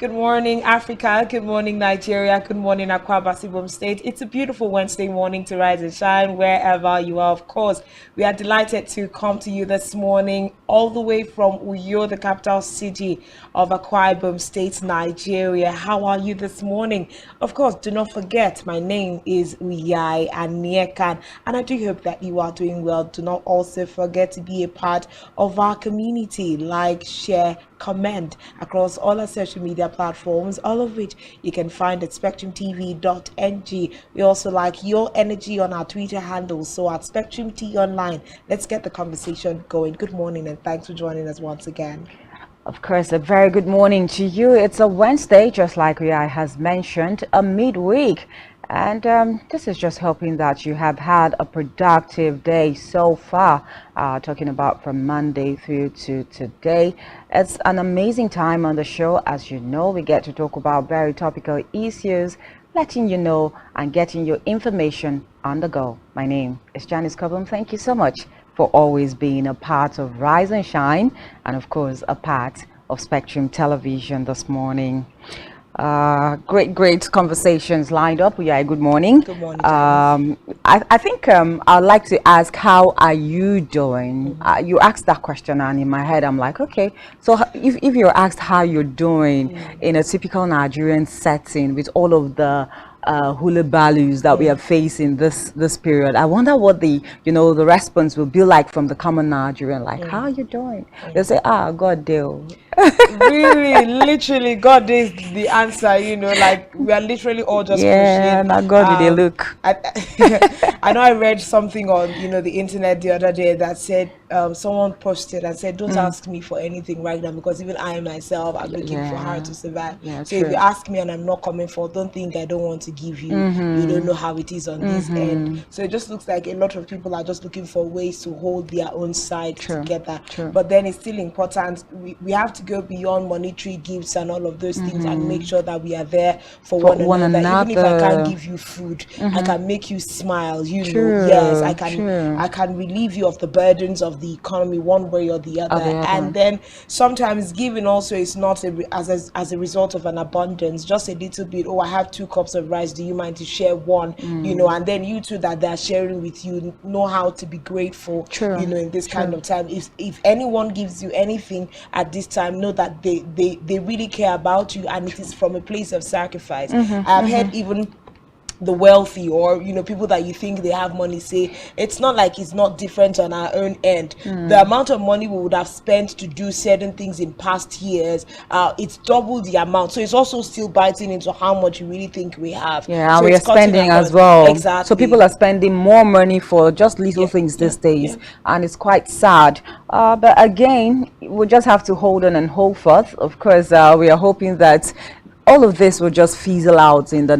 Good morning, Africa. Good morning, Nigeria. Good morning, Akwa Ibom State. It's a beautiful Wednesday morning to rise and shine wherever you are. Of course, we are delighted to come to you this morning all the way from Uyo, the capital city of Akwa Ibom State, Nigeria. How are you this morning? Of course, do not forget, my name is Uyai Aniekan, and I do hope that you are doing well. Do not also forget to be a part of our community. Like, share, comment across all our social media platforms, all of which you can find at spectrumtv.ng. We also like your energy on our Twitter handle, so at SpectrumT Online. Let's get the conversation going. Good morning and thanks for joining us once again. Of course, a very good morning to you. It's a Wednesday, just like Ria has mentioned, a midweek. And this is just hoping that you have had a productive day so far, talking about from Monday through to today. It's an amazing time on the show. As you know, we get to talk about very topical issues, letting you know and getting your information on the go. My name is Janice Cobham. Thank you so much for always being a part of Rise and Shine, and of course a part of Spectrum Television this morning. Great conversations lined up. Yeah, good morning. Good morning. I think I'd like to ask, how are you doing? You asked that question, and in my head I'm like, okay, so if you're asked how you're doing in a typical Nigerian setting with all of the hula balloos that we are facing this period, I wonder what the response will be like from the common Nigerian. Like, how are you doing? They say, God deal. Really, literally, God is the answer. Like, we are literally all just pushing. Now God did they look. I know I read something on the internet the other day that said someone posted and said, don't ask me for anything right now, because even I myself I'm looking for how to survive. So if you ask me and I'm not coming for, don't think I don't want to give you. You don't know how it is on this end. So it just looks like a lot of people are just looking for ways to hold their own side together. But then it's still important. We have to go beyond monetary gifts and all of those things and make sure that we are there for one another. Even if I can't give you food, I can make you smile. Yes, I can relieve you of the burdens of the economy one way or the other. And then sometimes giving also is not as a result of an abundance, just a little bit. Oh, I have 2 cups of rice, do you mind to share one? And then you two that they're sharing with you know how to be grateful. In this kind of time. If anyone gives you anything at this time, know that they really care about you, and it is from a place of sacrifice. I've heard even the wealthy, or people that you think they have money, say it's not like it's not different on our own end. The amount of money we would have spent to do certain things in past years, it's double the amount. So it's also still biting into how much you really think we have. And so we are spending as well. Exactly. So people are spending more money for just little things these days, and it's quite sad. But again, we just have to hold on and hold forth. Of course, we are hoping that all of this will just fizzle out in the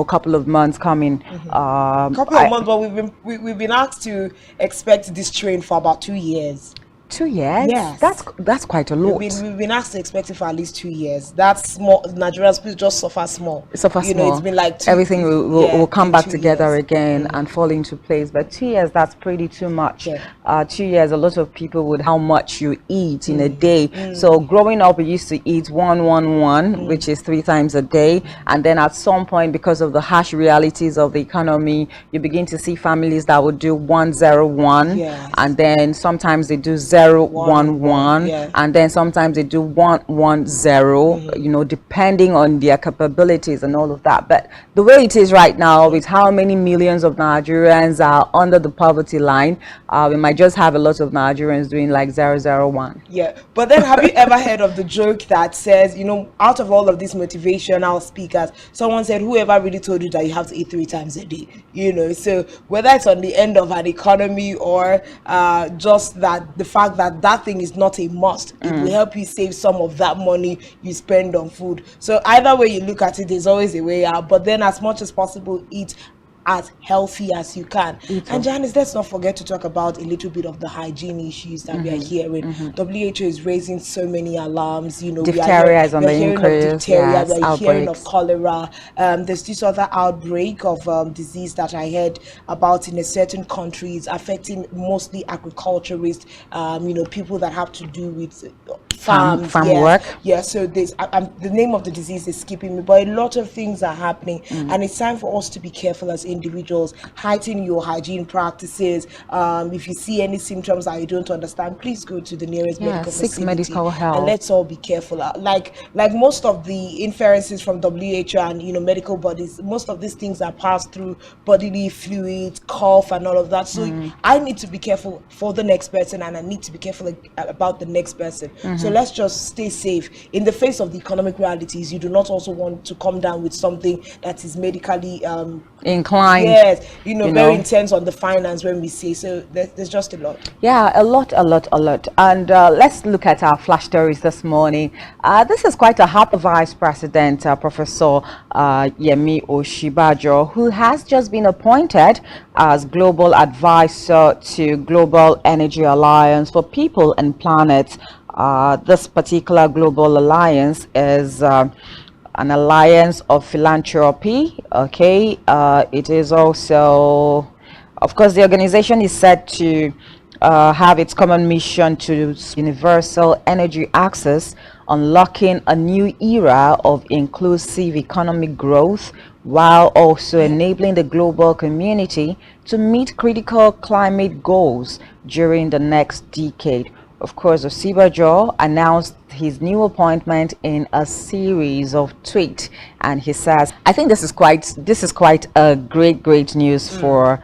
couple of months coming. Couple of months, but we've been asked to expect this train for about 2 years. 2 years? Yes. That's quite a lot. We've been asked to expect it for at least 2 years. That's small. Nigerians please just suffer small. Small. It's been like everything will come back together again and fall into place. But 2 years, that's pretty too much. 2 years, a lot of people would how much you eat in a day. So growing up, we used to eat 111, which is 3 times a day. And then at some point, because of the harsh realities of the economy, you begin to see families that would do 101, and then sometimes they do 011, and then sometimes they do 110, depending on their capabilities and all of that. But the way it is right now, with how many millions of Nigerians are under the poverty line, we might just have a lot of Nigerians doing like 001. But then have you ever heard of the joke that says, out of all of these motivational speakers, someone said, whoever really told you that you have to eat 3 times a day? So whether it's on the end of an economy or just that the fact that thing is not a must, it will help you save some of that money you spend on food. So either way you look at it, there's always a way out. But then as much as possible, eat as healthy as you can. And Janice, let's not forget to talk about a little bit of the hygiene issues that we are hearing. WHO is raising so many alarms. Diphtheria is on the increase. We are hearing of cholera. There's this other outbreak of disease that I heard about in a certain country. It's affecting mostly agriculturists, people that have to do with farm work. Yeah, so this the name of the disease is skipping me, but a lot of things are happening, and it's time for us to be careful as individuals. Heighten your hygiene practices. If you see any symptoms that you don't understand, please go to the nearest medical seek facility, medical help, and let's all be careful. Like most of the inferences from WHO and medical bodies, most of these things are passed through bodily fluids, cough, and all of that. So I need to be careful for the next person, and I need to be careful about the next person. So let's just stay safe in the face of the economic realities. You do not also want to come down with something that is medically inclined. Yes, very intense on the finance when we say. So there's just a lot. Yeah, a lot. And let's look at our flash stories this morning. This is quite a happy Vice President, Professor Yemi Osinbajo, who has just been appointed as Global Advisor to Global Energy Alliance for People and Planet. This particular global alliance is an alliance of philanthropy. Okay, it is also, of course, the organization is set to have its common mission to universal energy access, unlocking a new era of inclusive economic growth, while also enabling the global community to meet critical climate goals during the next decade. Of course, Osinbajo announced his new appointment in a series of tweets, and he says, I think this is quite a great news for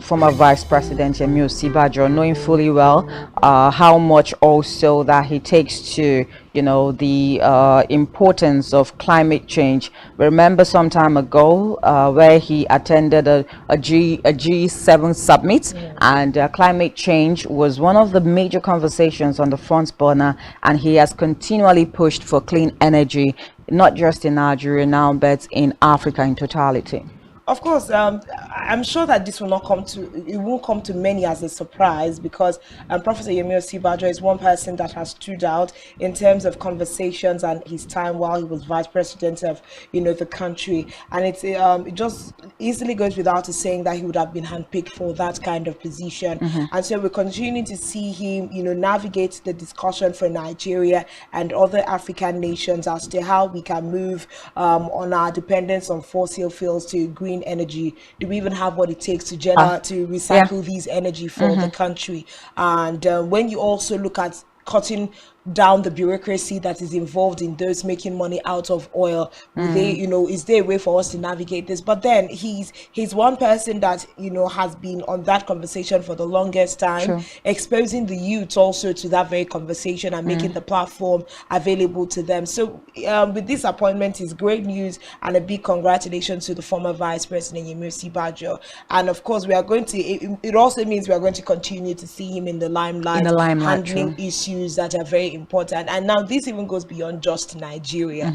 former Vice President Yemi Osinbajo, knowing fully well how much also that he takes to the importance of climate change. Remember some time ago where he attended a G7 summit, and climate change was one of the major conversations on the front burner, and he has continually pushed for clean energy, not just in Nigeria now, but in Africa in totality. Of course, I'm sure that this will not won't come to many as a surprise, because Professor Yemi Osinbajo is one person that has stood out in terms of conversations and his time while he was vice president of the country, and it just easily goes without saying that he would have been handpicked for that kind of position. And so we're continuing to see him navigate the discussion for Nigeria and other African nations as to how we can move on our dependence on fossil fuels to green energy. Do we even have what it takes to recycle these energy for the country? And when you also look at cutting down the bureaucracy that is involved in those making money out of oil, is there a way for us to navigate this? But then he's one person that has been on that conversation for the longest time, exposing the youth also to that very conversation and making the platform available to them. So with this appointment is great news, and a big congratulations to the former Vice President Yemi Osinbajo. And of course, we are going to it also means we are going to continue to see him in the limelight handling issues that are very important. And now this even goes beyond just Nigeria.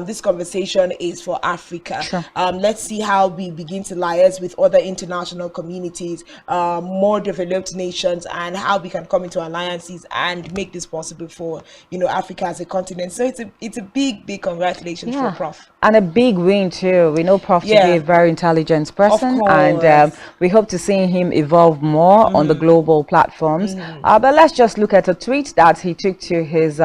This conversation is for Africa. Let's see how we begin to liaise with other international communities, more developed nations, and how we can come into alliances and make this possible for Africa as a continent. So it's a big congratulations for Prof. And a big win too. We know Prof to be a very intelligent person, and we hope to see him evolve more on the global platforms. But let's just look at a tweet that he took to his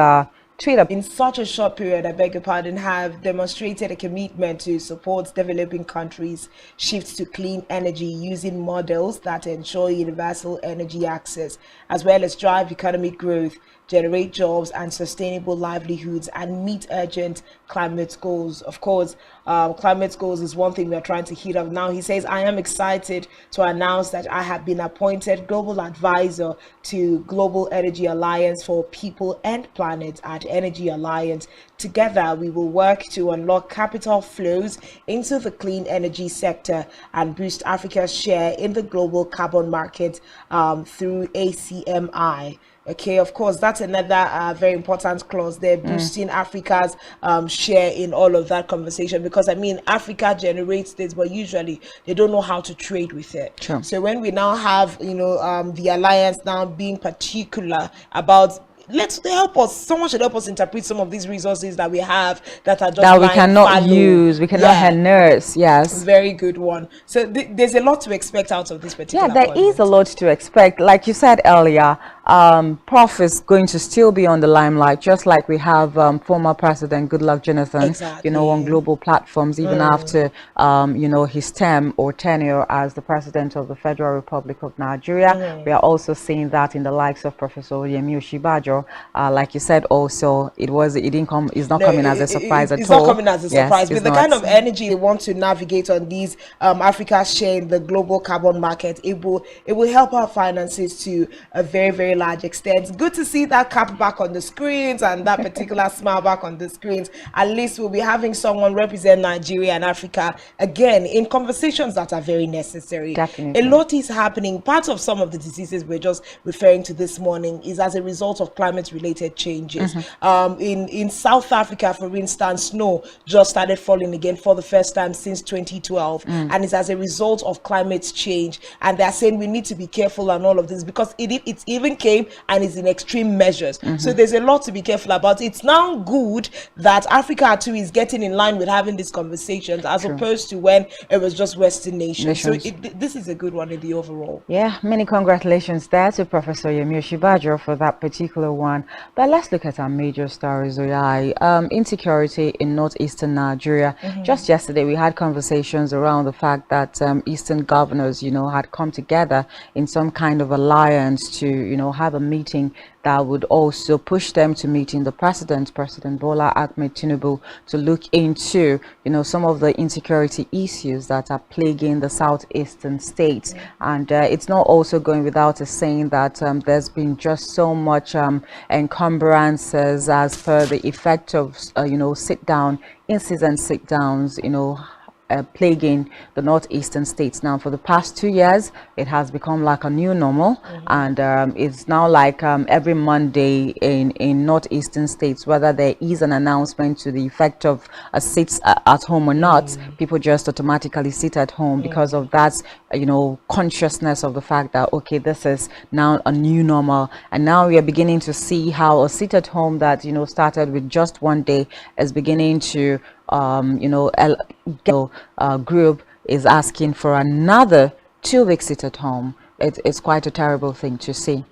Twitter. In such a short period, I beg your pardon, have demonstrated a commitment to support developing countries' shifts to clean energy using models that ensure universal energy access, as well as drive economic growth, generate jobs and sustainable livelihoods, and meet urgent climate goals. Of course, climate goals is one thing we are trying to hit up now. He says, I am excited to announce that I have been appointed Global Advisor to Global Energy Alliance for People and Planet at Energy Alliance. Together, we will work to unlock capital flows into the clean energy sector and boost Africa's share in the global carbon market through ACMI. Okay, of course, that's another very important clause there, boosting Africa's share in all of that conversation, because I mean, Africa generates this, but usually they don't know how to trade with it. So when we now have, the alliance now being particular about, let's help us. Someone should help us interpret some of these resources that we have that are just that we cannot use, we cannot harness. Yes, very good one. So there's a lot to expect out of this particular. There is a lot to expect. Like you said earlier, Prof is going to still be on the limelight, just like we have former President Goodluck Jonathan, exactly. on global platforms, even after, his term or tenure as the President of the Federal Republic of Nigeria. We are also seeing that in the likes of Professor Yemi Oshibajo. Like you said, also, it's not coming as a surprise at all. It's not coming as a surprise. With the kind of energy they want to navigate on these Africa's share in the global carbon market, it will help our finances to a very, very large extent. Good to see that cap back on the screens and that particular smile back on the screens. At least we'll be having someone represent Nigeria and Africa again in conversations that are very necessary. Definitely. A lot is happening. Part of some of the diseases we're just referring to this morning is as a result of climate-related changes. In South Africa, for instance, snow just started falling again for the first time since 2012, and it's as a result of climate change. And they're saying we need to be careful and all of this because it even came and is in extreme measures. So there's a lot to be careful about. It's now good that Africa too is getting in line with having these conversations as opposed to when it was just Western nations. So this is a good one in the overall. Yeah, many congratulations there to Professor Yemi Oshibajo for that particular one. But let's look at our major stories, Oyai. Insecurity in northeastern Nigeria. Just yesterday we had conversations around the fact that eastern governors, had come together in some kind of alliance to, have a meeting that would also push them to meeting the President Bola Ahmed Tinubu, to look into, some of the insecurity issues that are plaguing the southeastern states. And it's not also going without saying that there's been just so much encumbrances as per the effect of, sit downs, plaguing the northeastern states. Now, for the past 2 years, it has become like a new normal, and it's now like every Monday in northeastern states, whether there is an announcement to the effect of a sit at home or not, people just automatically sit at home because of that, consciousness of the fact that, okay, this is now a new normal. And now we are beginning to see how a sit at home that, started with just 1 day is beginning to group is asking for another 2 weeks sit at home. It's quite a terrible thing to see.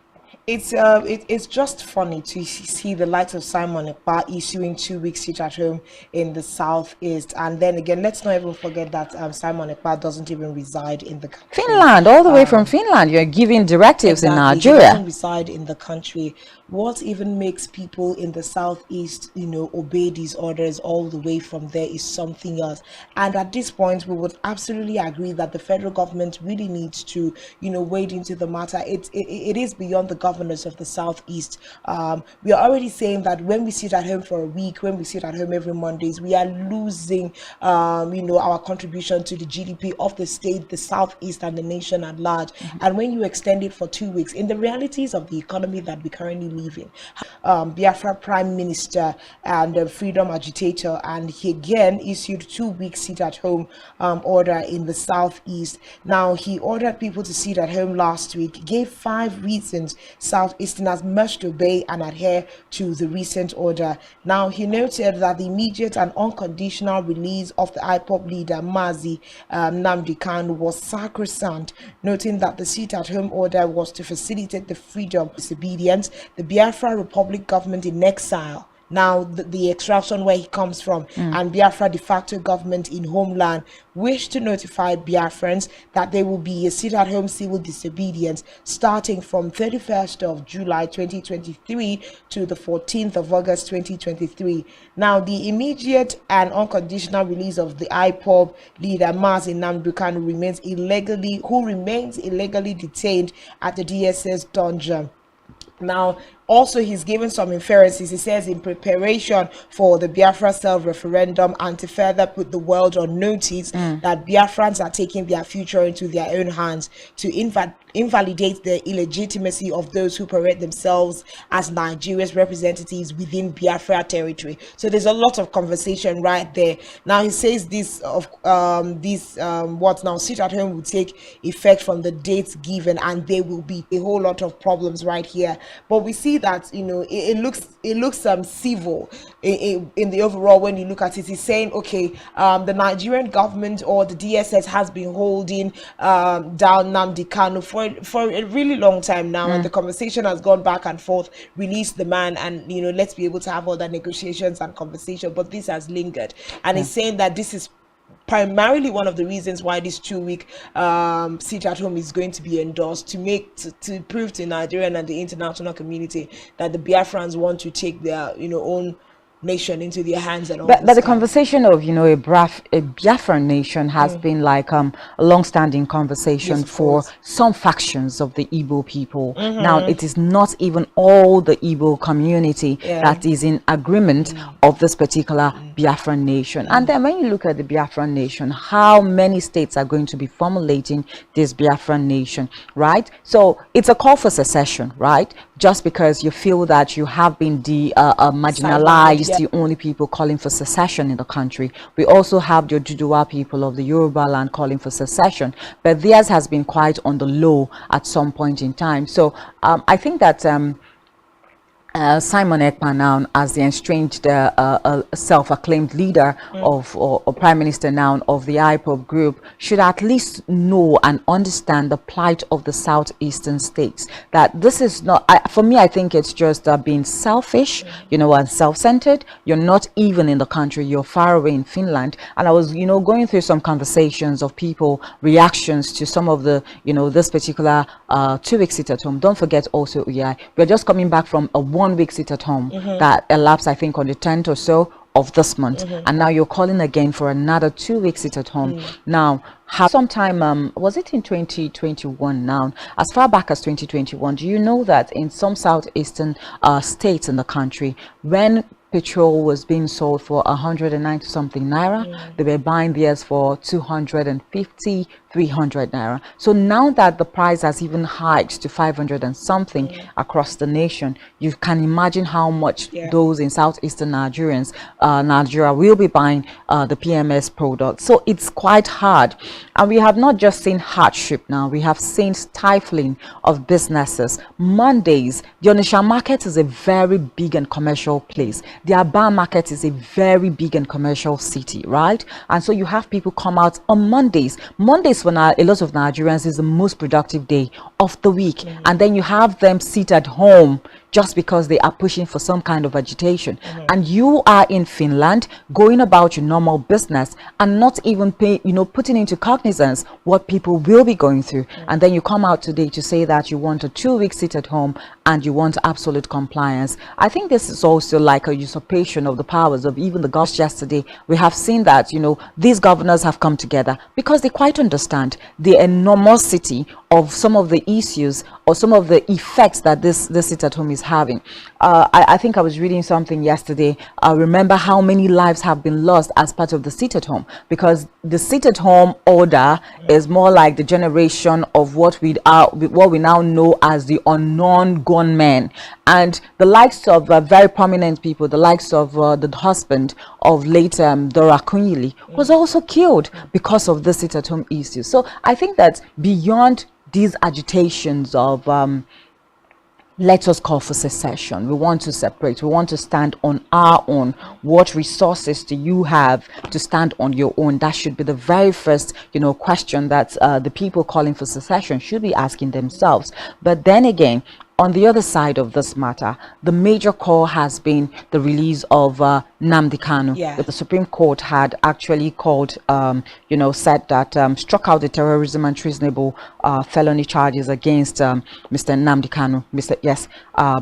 It's just funny to see the likes of Simon Ekpa issuing 2 weeks sit at home in the southeast, and then again, let's not even forget that Simon Ekpa doesn't even reside in the country. Finland, all the way from Finland, you're giving directives in Nigeria. He doesn't reside in the country. What even makes people in the southeast, obey these orders all the way from there is something else. And at this point, we would absolutely agree that the federal government really needs to, wade into the matter. It is beyond the governors of the southeast. We are already saying that when we sit at home for a week, when we sit at home every Mondays, we are losing, our contribution to the GDP of the state, the southeast, and the nation at large. And when you extend it for 2 weeks, in the realities of the economy that we currently live in, Biafra Prime Minister and freedom agitator, and he again issued 2 weeks sit at home order in the southeast. Now, he ordered people to sit at home last week, gave 5 reasons Southeasterners must obey and adhere to the recent order. Now, he noted that the immediate and unconditional release of the IPOB leader Mazi Nnamdi Kanu was sacrosanct, noting that the sit-at-home order was to facilitate the freedom of disobedience. The Biafra Republic government in exile, now the extraction where he comes from, and Biafra de facto government in homeland wish to notify Biafrans that there will be a sit-at-home civil disobedience starting from 31st of July 2023 to the 14th of August 2023. Now, the immediate and unconditional release of the IPOB leader Mazi Nnamdi Kanu remains illegally detained at the DSS dungeon. Now, also, he's given some inferences. He says, in preparation for the Biafra self-referendum and to further put the world on notice that Biafrans are taking their future into their own hands, to invalidate the illegitimacy of those who parade themselves as Nigeria's representatives within Biafra territory. So there's a lot of conversation right there. Now, he says this sit at home will take effect from the dates given, and there will be a whole lot of problems right here. But we see see that, you know, it looks civil in the overall. When you look at it, he's saying, okay, the Nigerian government or the DSS has been holding down Nnamdi Kanu for a really long time now, and the conversation has gone back and forth. Release the man, and, you know, let's be able to have all the negotiations and conversation. But this has lingered, and he's saying that this is primarily one of the reasons why this 2-week sit at home is going to be endorsed, to prove to Nigerian and the international community that the Biafrans want to take their, you know, own nation into their hands. And all but the conversation of, you know, a Biafran nation has been like a long-standing conversation for some factions of the Igbo people. Now it is not even all the Igbo community that is in agreement of this particular Biafran nation. And then when you look at the Biafran nation, how many states are going to be formulating this Biafran nation, right? So it's a call for secession, right? Just because you feel that you have been marginalized, the only people calling for secession in the country. We also have the Oduduwa people of the Yoruba land calling for secession, but theirs has been quite on the low at some point in time. So I think that Simon Ekpa now, as the estranged self-acclaimed leader of or prime minister now of the IPOB group, should at least know and understand the plight of the southeastern states. That this is not, for me, I think it's just being selfish, you know, and self-centered. You're not even in the country, you're far away in Finland. And I was, you know, going through some conversations of people, reactions to some of the, you know, this particular 2-week sit at home. Don't forget also, we're just coming back from a 1-week sit at home that elapsed, I think, on the 10th or so of this month, and now you're calling again for another 2-week sit at home. Now, sometime was it in 2021? Now, as far back as 2021, do you know that in some southeastern states in the country, when petrol was being sold for 190 something naira, they were buying theirs for 250, 300 naira. So now that the price has even hiked to 500 and something across the nation, you can imagine how much those in southeastern Nigeria will be buying the PMS product. So it's quite hard, and we have not just seen hardship now, we have seen stifling of businesses. Mondays, the Onitsha market is a very big and commercial place. The Aba market is a very big and commercial city, right? And so you have people come out on Mondays. Mondays for a lot of Nigerians is the most productive day of the week, and then you have them sit at home just because they are pushing for some kind of agitation, and you are in Finland going about your normal business and not even putting into cognizance what people will be going through, and then you come out today to say that you want a 2-week sit at home and you want absolute compliance. I think this is also like a usurpation of the powers of even the government. Yesterday we have seen that, you know, these governors have come together because they quite understand the enormosity of some of the issues or some of the effects that this sit at home is having. I think I was reading something yesterday. Remember how many lives have been lost as part of the sit at home, because the sit at home order is more like the generation of what we now know as the unknown gunmen, and the likes of very prominent people, the likes of the husband of late Dora Kunyili was also killed because of the sit at home issue. So I think that beyond these agitations of let us call for secession, we want to separate, we want to stand on our own. What resources do you have to stand on your own? That should be the very first, you know, question that the people calling for secession should be asking themselves. But then again, on the other side of this matter, the major call has been the release of Nnamdi Kanu. The Supreme Court had actually called, said that struck out the terrorism and treasonable felony charges against Mr. Nnamdi Kanu,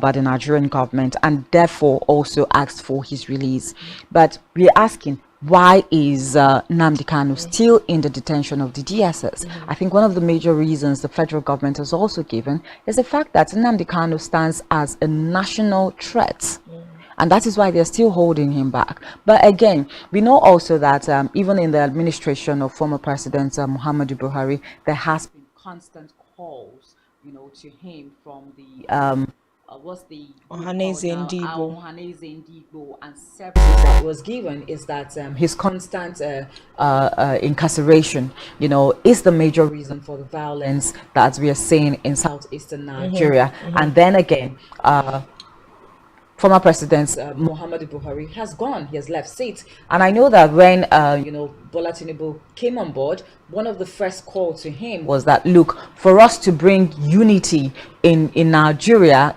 by the Nigerian government, and therefore also asked for his release. But we're asking, why is Nnamdi Kanu still in the detention of the DSS? I think one of the major reasons the federal government has also given is the fact that Nnamdi Kanu stands as a national threat. And that is why they're still holding him back. But again, we know also that even in the administration of former President Muhammadu Buhari, there has been constant calls, you know, to him from the what's the Ohaneze Ndigbo, and several that was given is that his constant incarceration, you know, is the major reason for the violence that we are seeing in southeastern Nigeria. And then again, former President Muhammadu Buhari has gone. He has left seat. And I know that when, Bola Tinubu came on board, one of the first call to him was that, look, for us to bring unity in Nigeria,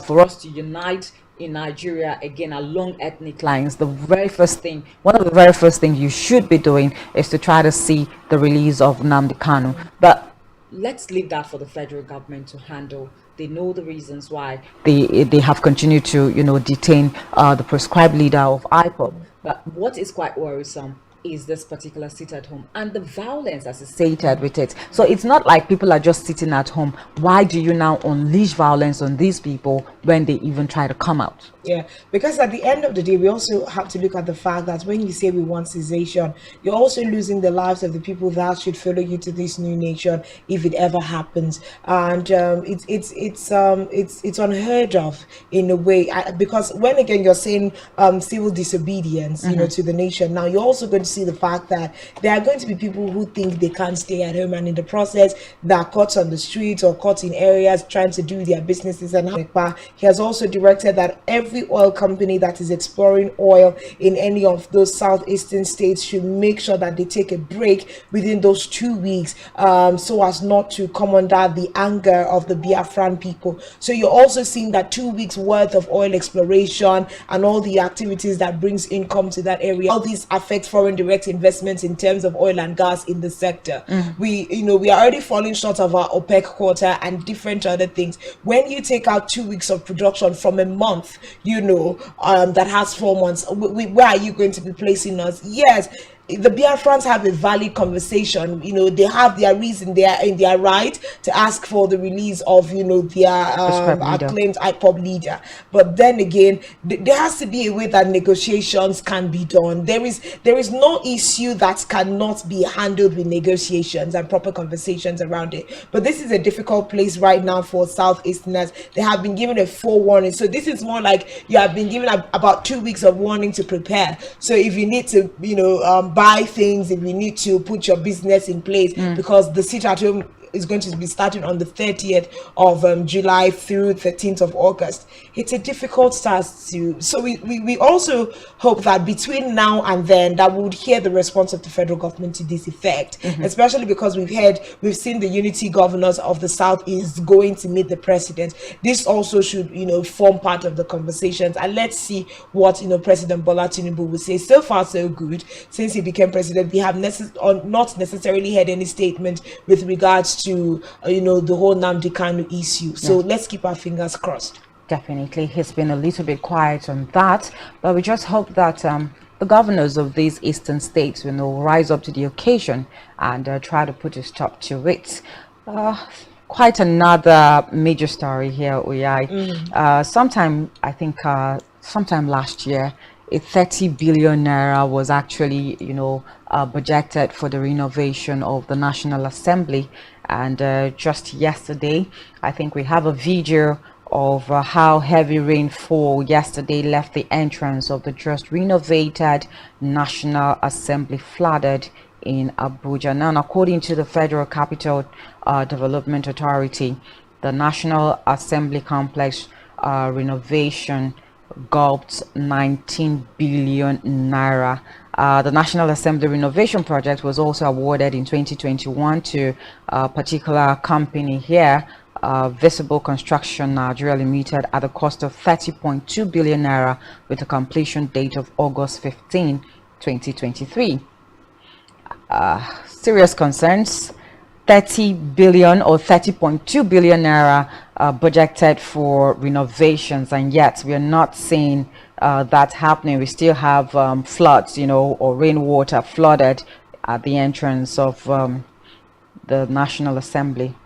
for us to unite in Nigeria again along ethnic lines, one of the very first things you should be doing is to try to see the release of Nnamdi Kanu. But let's leave that for the federal government to handle. They know the reasons why they have continued to detain the prescribed leader of IPOB. But what is quite worrisome is this particular sit at home and the violence associated with it. So it's not like people are just sitting at home. Why do you now unleash violence on these people when they even try to come out? Yeah, because at the end of the day, we also have to look at the fact that when you say we want cessation, you're also losing the lives of the people that should follow you to this new nation if it ever happens. And it's unheard of in a way, because when again you're saying civil disobedience, to the nation. Now you're also going to see the fact that there are going to be people who think they can't stay at home, and in the process, that are caught on the streets or caught in areas trying to do their businesses. And he has also directed that every oil company that is exploring oil in any of those southeastern states should make sure that they take a break within those 2 weeks, so as not to come under the anger of the Biafran people. So you're also seeing that 2 weeks worth of oil exploration and all the activities that brings income to that area, all these affect foreign direct investments in terms of oil and gas in the sector. We are already falling short of our OPEC quota and different other things. When you take out 2 weeks of production from a month, that has 4 months, where are you going to be placing us? Yes, the Biafrans have a valid conversation. They have their reason, they are in their right to ask for the release of their acclaimed IPOB leader. But then again, there has to be a way that negotiations can be done. There is no issue that cannot be handled with negotiations and proper conversations around it. But this is a difficult place right now for Southeasterners. They have been given a forewarning, so this is more like you have been given about 2 weeks of warning to prepare. So if you need to buy things, if you need to put your business in place, because the sit at home is going to be starting on the 30th of July through 13th of August. It's a difficult task to, so we also hope that between now and then that we would hear the response of the federal government to this effect, especially because we've seen the unity governors of the South is going to meet the president. This also should form part of the conversations, and let's see what President Bola Tinubu will say. So far so good. Since he became president, we have not necessarily had any statement with regards to the whole Nnamdi Kanu issue. So let's keep our fingers crossed. Definitely, he's been a little bit quiet on that, but we just hope that the governors of these eastern states rise up to the occasion and try to put a stop to it. Quite another major story here, Uyai. Sometime last year, a 30 billion naira was actually budgeted for the renovation of the National Assembly. And just yesterday, I think we have a video of how heavy rainfall yesterday left the entrance of the just renovated National Assembly flooded in Abuja. Now, according to the Federal Capital Development Authority, the National Assembly complex renovation gulped 19 billion naira. The National Assembly renovation project was also awarded in 2021 to a particular company here, Visible Construction Nigeria Limited, at a cost of 30.2 billion naira with a completion date of August 15, 2023. Serious concerns. 30 billion or 30.2 billion naira budgeted for renovations, and yet we are not seeing that happening. We still have floods, or rainwater flooded at the entrance of the National Assembly.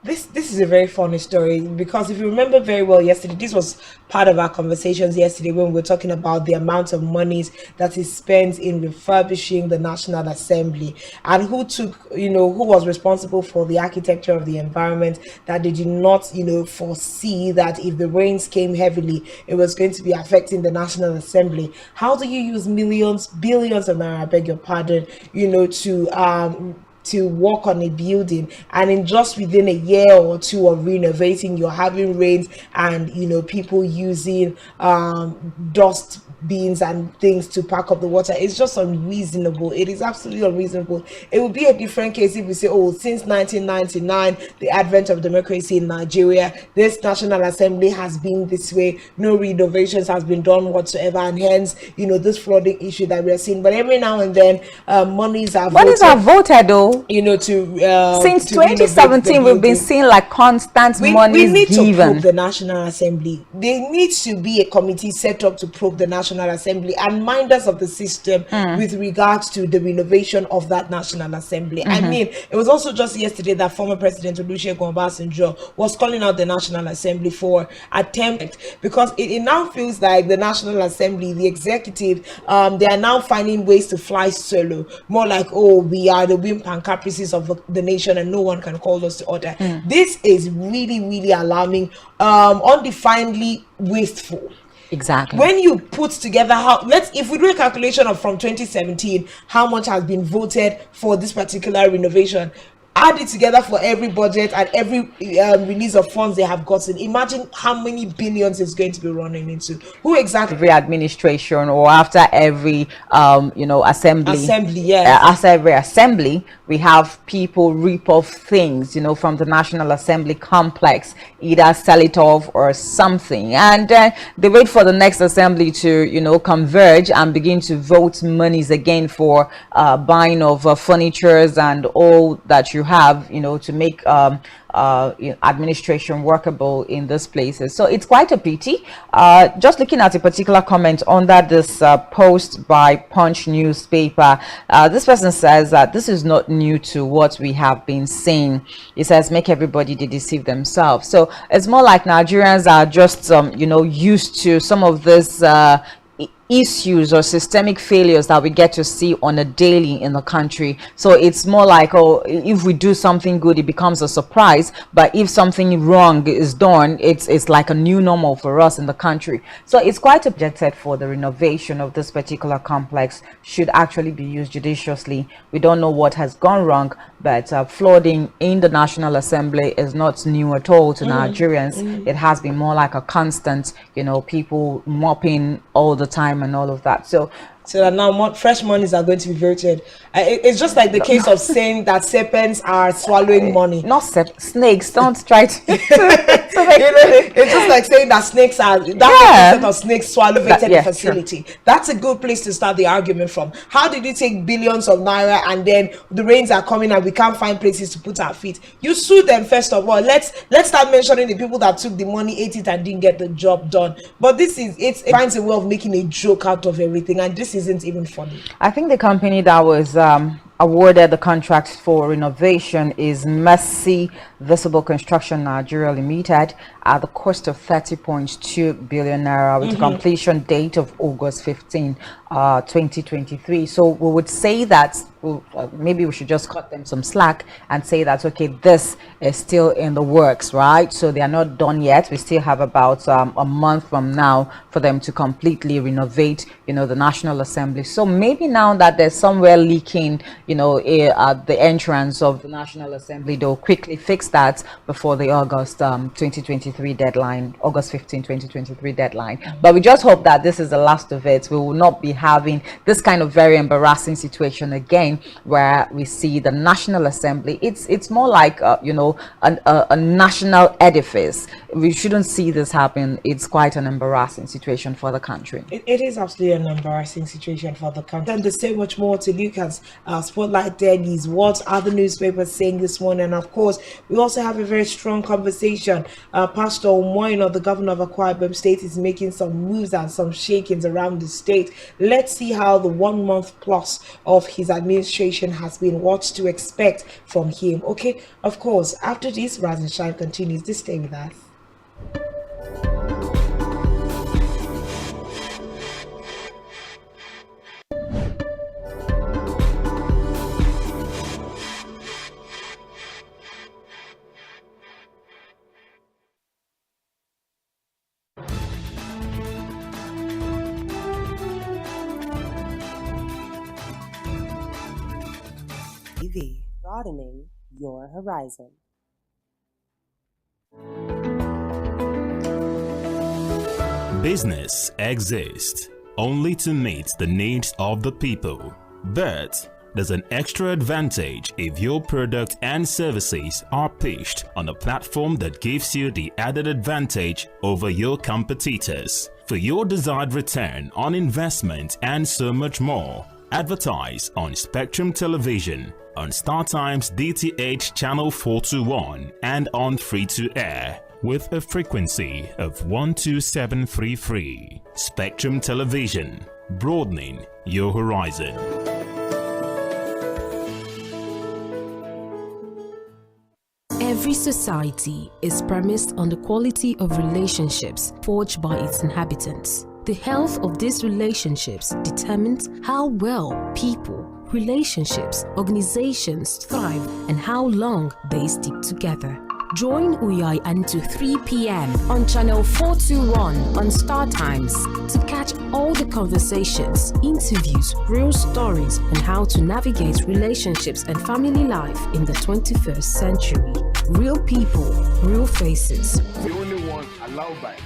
This is a very funny story, because if you remember very well yesterday, this was part of our conversations yesterday when we were talking about the amount of monies that is spent in refurbishing the National Assembly, and who was responsible for the architecture of the environment, that they did not foresee that if the rains came heavily, it was going to be affecting the National Assembly. How do you use billions of naira, I beg your pardon, to to work on a building, and in just within a year or two of renovating, you're having rains and people using dust bins and things to pack up the water. It's just unreasonable. It is absolutely unreasonable. It would be a different case if we say, oh, since 1999, the advent of democracy in Nigeria, this National Assembly has been this way, no renovations has been done whatsoever, and hence this flooding issue that we're seeing. But every now and then monies are voted though, to since to 2017 we've been seeing like constant money we need given. to probe the National Assembly. There needs to be a committee set up to probe the National Assembly and minders of the system with regards to the renovation of that National Assembly. I mean, it was also just yesterday that former President Olusegun Obasanjo was calling out the National Assembly for attempt, because it now feels like the National Assembly, the executive, they are now finding ways to fly solo, more like, oh, we are the whim and caprices of the nation and no one can call us to order. This is really, really alarming, undefinedly wasteful. Exactly. When you put together if we do a calculation of from 2017 how much has been voted for this particular renovation, add it together for every budget and every release of funds they have gotten, imagine how many billions it's going to be running into. Who exactly? Every administration, or after every assembly, after every assembly, we have people rip off things from the National Assembly complex, either sell it off or something, and they wait for the next assembly to converge and begin to vote monies again for buying of furnitures and all that you have to make administration workable in these places. So it's quite a pity. Just looking at a particular comment under this post by Punch newspaper, this person says that this is not new to what we have been seeing. It says, make everybody deceive themselves. So it's more like Nigerians are just used to some of this issues or systemic failures that we get to see on a daily in the country. So it's more like, oh, if we do something good, it becomes a surprise, but if something wrong is done, it's like a new normal for us in the country. So it's quite objected for the renovation of this particular complex should actually be used judiciously. We don't know what has gone wrong, but flooding in the National Assembly is not new at all to Nigerians. It has been more like a constant, people mopping all the time and all of that. So that now fresh monies are going to be voted. It's just like the case of saying that serpents are swallowing money. Not snakes. Don't try to. It's just like saying that snakes are set of snakes swallow veterinary facility. Sure. That's a good place to start the argument from. How did you take billions of naira and then the rains are coming and we can't find places to put our feet? You sue them first of all. Let's start mentioning the people that took the money, ate it, and didn't get the job done. But it finds a way of making a joke out of everything, and this isn't even funny. I think the company that was awarded the contract for renovation is Mercy Visible Construction Nigeria Limited at the cost of 30.2 billion naira with a completion date of August 15, 2023. So we would say that maybe we should just cut them some slack and say that, okay, this is still in the works, right? So they are not done yet. We still have about a month from now for them to completely renovate, the National Assembly. So maybe now that there's somewhere leaking, at the entrance of the National Assembly, they'll quickly fix that before the August 2023 deadline, August 15, 2023 deadline. But we just hope that this is the last of it. We will not be having this kind of very embarrassing situation again, where we see the National Assembly. It's more like a national edifice. We shouldn't see this happen. It's quite an embarrassing situation for the country. It is absolutely an embarrassing situation for the country. And there's so much more to look at. Spotlight Dailies, what other newspapers saying this morning? And of course, we also have a very strong conversation. Pastor Omoyino, the governor of Akwa Ibom State, is making some moves and some shakings around the state. Let's see how the 1 month plus of his administration has been, what to expect from him. Okay, of course, after this, Rise and Shine continues. Just stay with us. broadening your horizon. Business exists only to meet the needs of the people. But there's an extra advantage if your product and services are pitched on a platform that gives you the added advantage over your competitors. For your desired return on investment and so much more, advertise on Spectrum Television, on StarTimes DTH Channel 421 and on free-to-air with a frequency of 12733. Spectrum Television, broadening your horizon. Every society is premised on the quality of relationships forged by its inhabitants. The health of these relationships determines how well people, relationships, organizations thrive and how long they stick together. Join Uyai until 3 p.m. on channel 421 on StarTimes to catch all the conversations, interviews, real stories, and how to navigate relationships and family life in the 21st century. Real people, real faces. The only one allowed by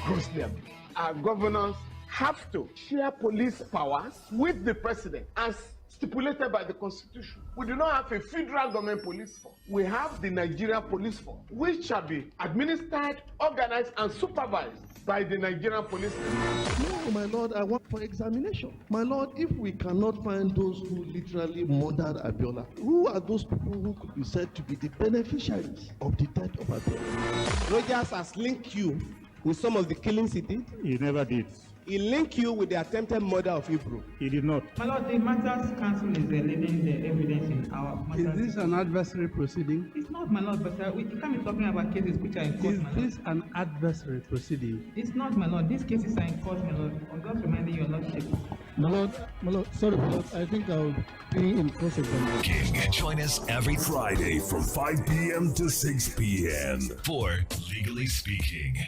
grossly abused. Our governors have to share police powers with the president as stipulated by the Constitution. We do not have a federal government police force. We have the Nigeria Police Force, which shall be administered, organized, and supervised by the Nigerian Police Force. No, my Lord, I want for examination. My Lord, if we cannot find those who literally murdered Abiola, who are those people who could be said to be the beneficiaries of the death of Abiola? Rogers has linked you with some of the killings he did. He never did. He linked you with the attempted murder of Hebrew. He did not. My Lord, the Matters Council is leading the evidence in our matters. Is this an adversary proceeding? It's not, my Lord, but we can't be talking about cases which are in court, my Lord. Is this an adversary proceeding? It's not, my Lord. These cases are in court, my Lord. I'm just reminding your Lordship. My Lord, sorry, my Lord, I think I'll be in cross-examination. Join us every Friday from 5 p.m. to 6 p.m. for Legally Speaking.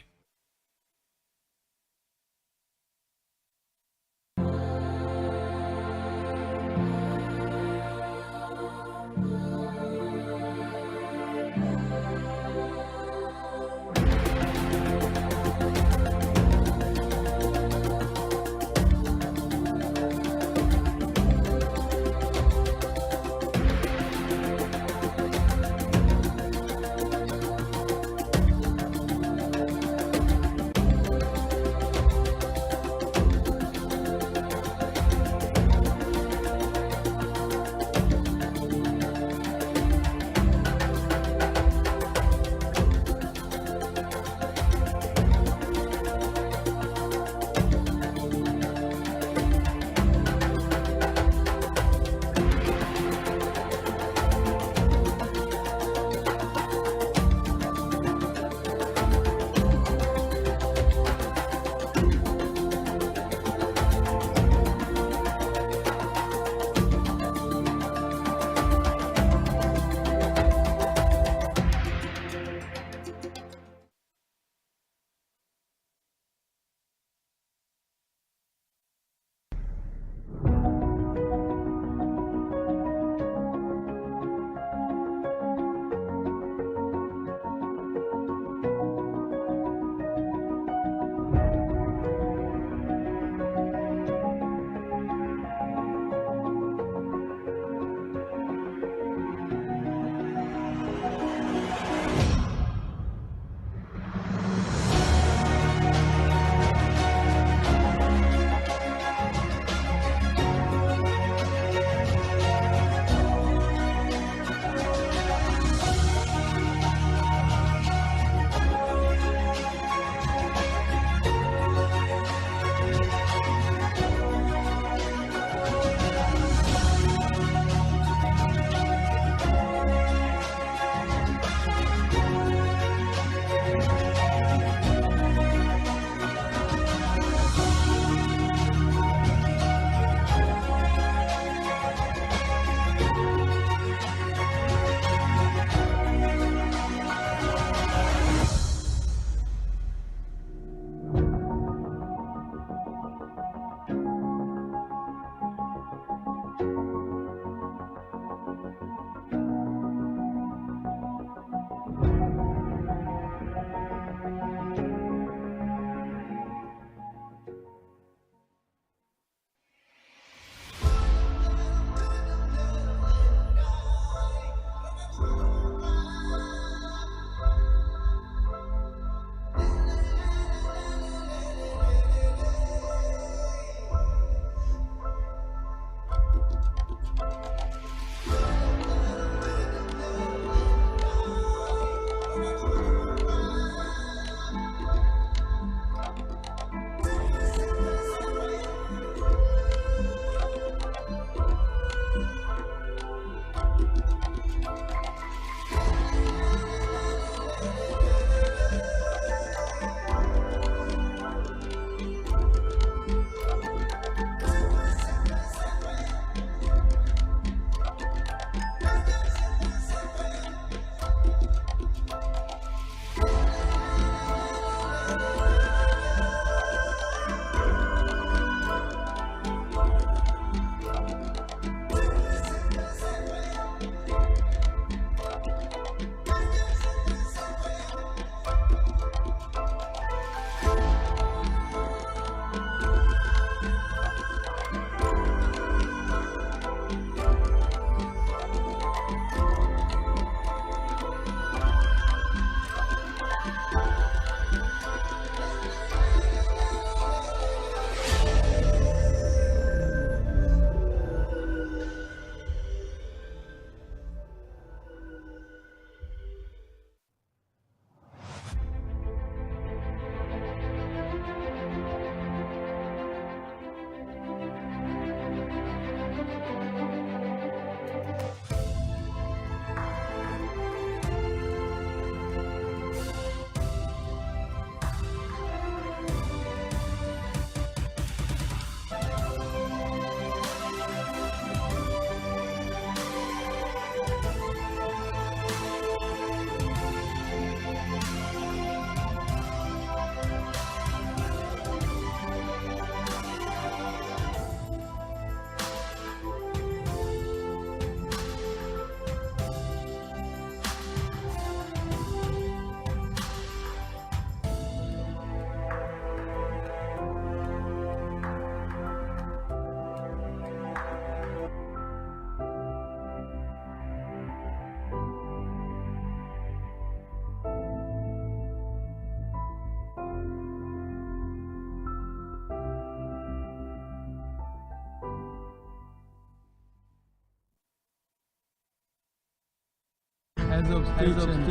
Heads of state and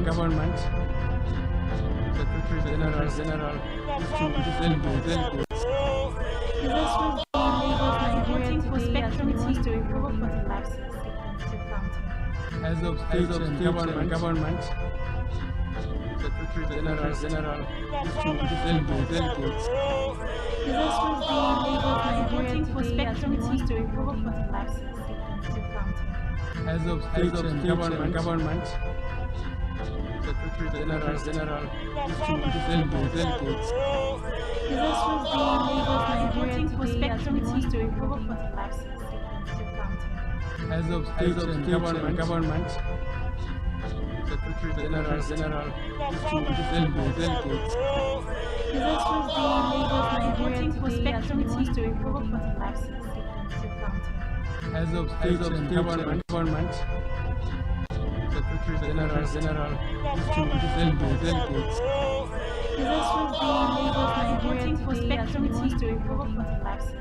government, Secretary General, delegates. Voting for Spectrum TV to improve for the lives of Heads of state and government, Secretary General, delegates. voting for Spectrum TV to improve for the lives of Heads of state and government, Secretary General, delegates. voting for Spectrum TV to improve for the lives of Heads of state and government, Secretary General, delegates. voting for Spectrum TV to improve for the lives of Heads of state and government, Secretary General, delegates. voting for Spectrum TV to improve for the lives of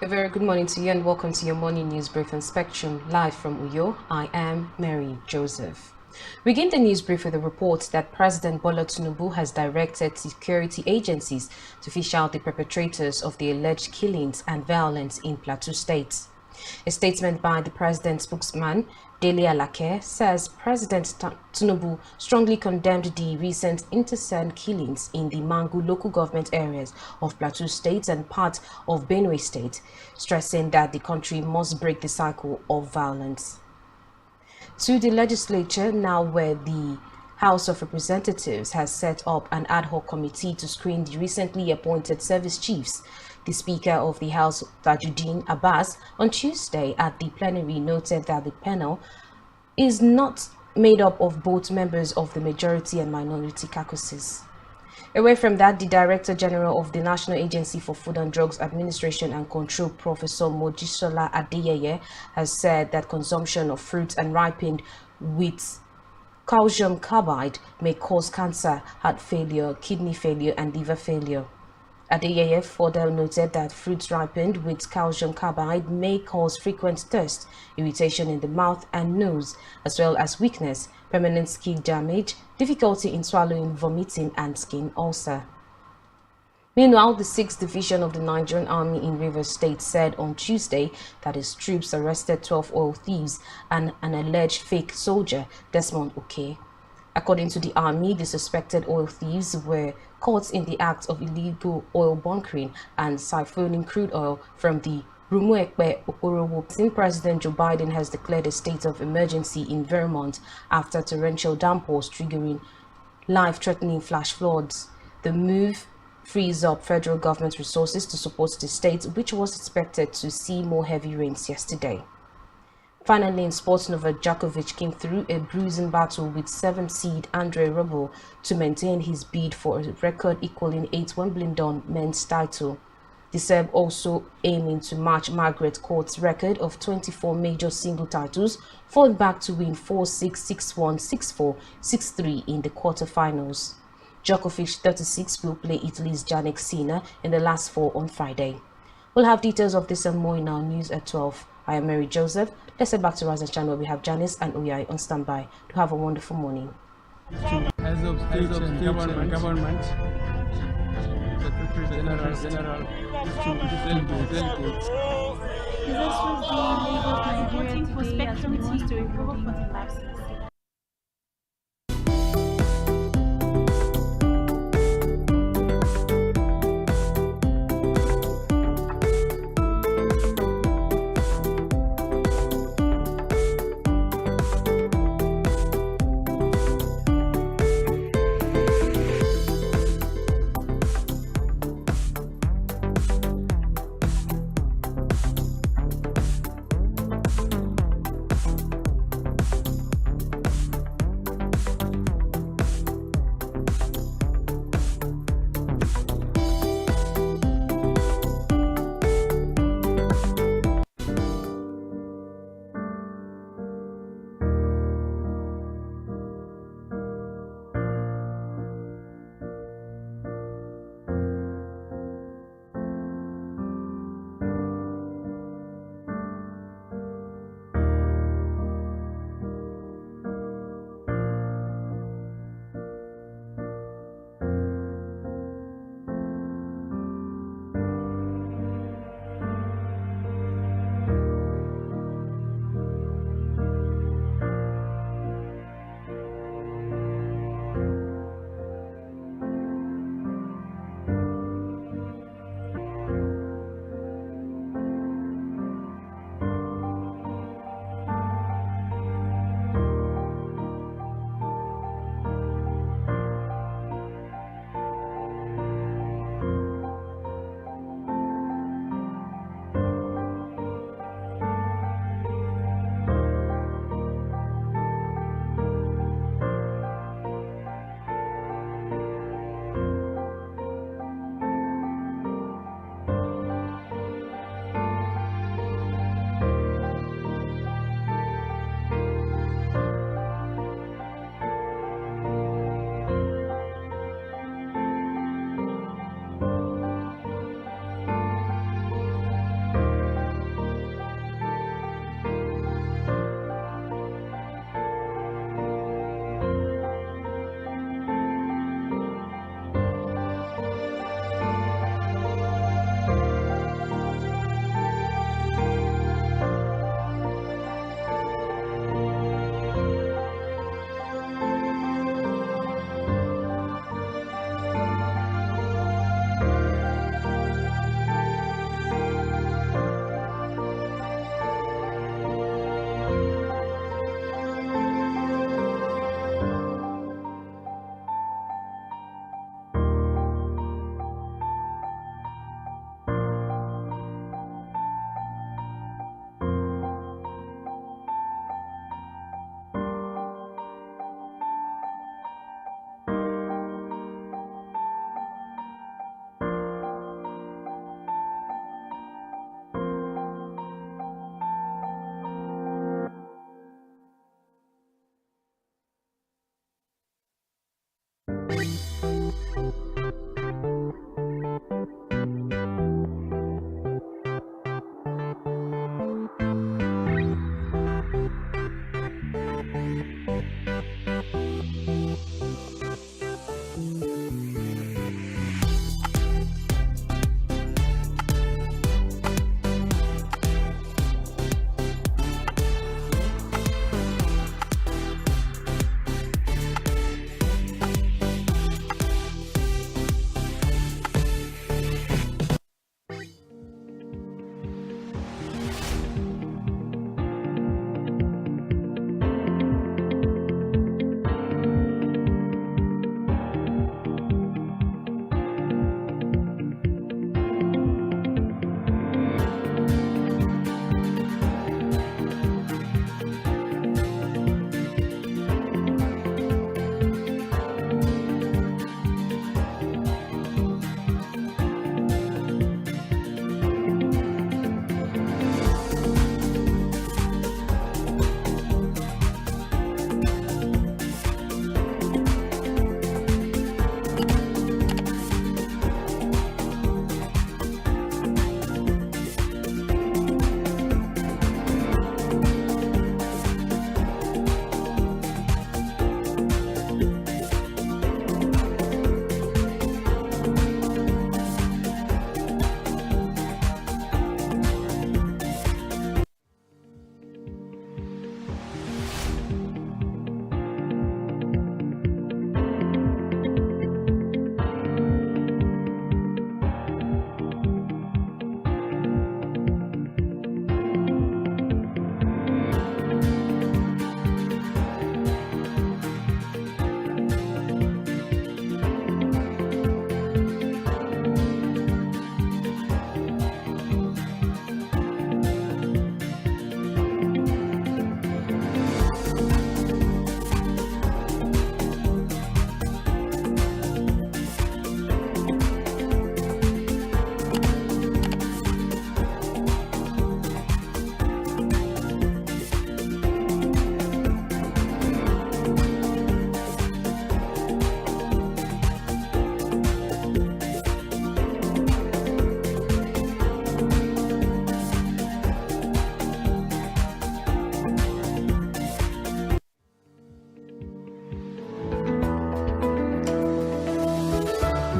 A very good morning to you and welcome to your morning news brief on Spectrum, live from Uyo. I am Mary Joseph. We begin the news brief with a report that President Bola Tinubu has directed security agencies to fish out the perpetrators of the alleged killings and violence in Plateau State. A statement by the president's spokesman, Dele Alake, says President Tinubu strongly condemned the recent intercent killings in the Mangu local government areas of Plateau State and part of Benue State, stressing that the country must break the cycle of violence. To the legislature, now where the House of Representatives has set up an ad hoc committee to screen the recently appointed service chiefs. The Speaker of the House, Tajuddin Abbas, on Tuesday at the plenary noted that the panel is not made up of both members of the majority and minority caucuses. Away from that, the Director General of the National Agency for Food and Drugs Administration and Control, Professor Mojisola Adeyeye, has said that consumption of fruits and ripened with calcium carbide may cause cancer, heart failure, kidney failure, and liver failure. Adeyeye further noted that fruits ripened with calcium carbide may cause frequent thirst, irritation in the mouth and nose, as well as weakness, permanent skin damage, difficulty in swallowing, vomiting, and skin ulcer. Meanwhile, the 6th Division of the Nigerian Army in Rivers State said on Tuesday that its troops arrested 12 oil thieves and an alleged fake soldier, Desmond Oke. According to the army, the suspected oil thieves were caught in the act of illegal oil bunkering and siphoning crude oil from the Rumuekpe Okorowo. Since President Joe Biden has declared a state of emergency in Vermont after torrential downpours triggering life-threatening flash floods. The move frees up federal government resources to support the state, which was expected to see more heavy rains yesterday. Finally, in sports, Novak Djokovic came through a bruising battle with 7th seed Andre Rublev to maintain his bid for a record equaling 8 Wimbledon men's title. The Serb also aiming to match Margaret Court's record of 24 major single titles, falling back to win 4-6, 6-1, 6-4, 6-3 in the quarterfinals. Djokovic, 36, will play Italy's Jannik Sinner in the last 4 on Friday. We'll have details of this and more in our news at 12. I am Mary Joseph. Let's head back to Raza Channel where we have Janice and Oyai on standby. To have a wonderful morning. Heads of state and government, Secretary General, delegates. voting for Spectrum TV to improve for the lives of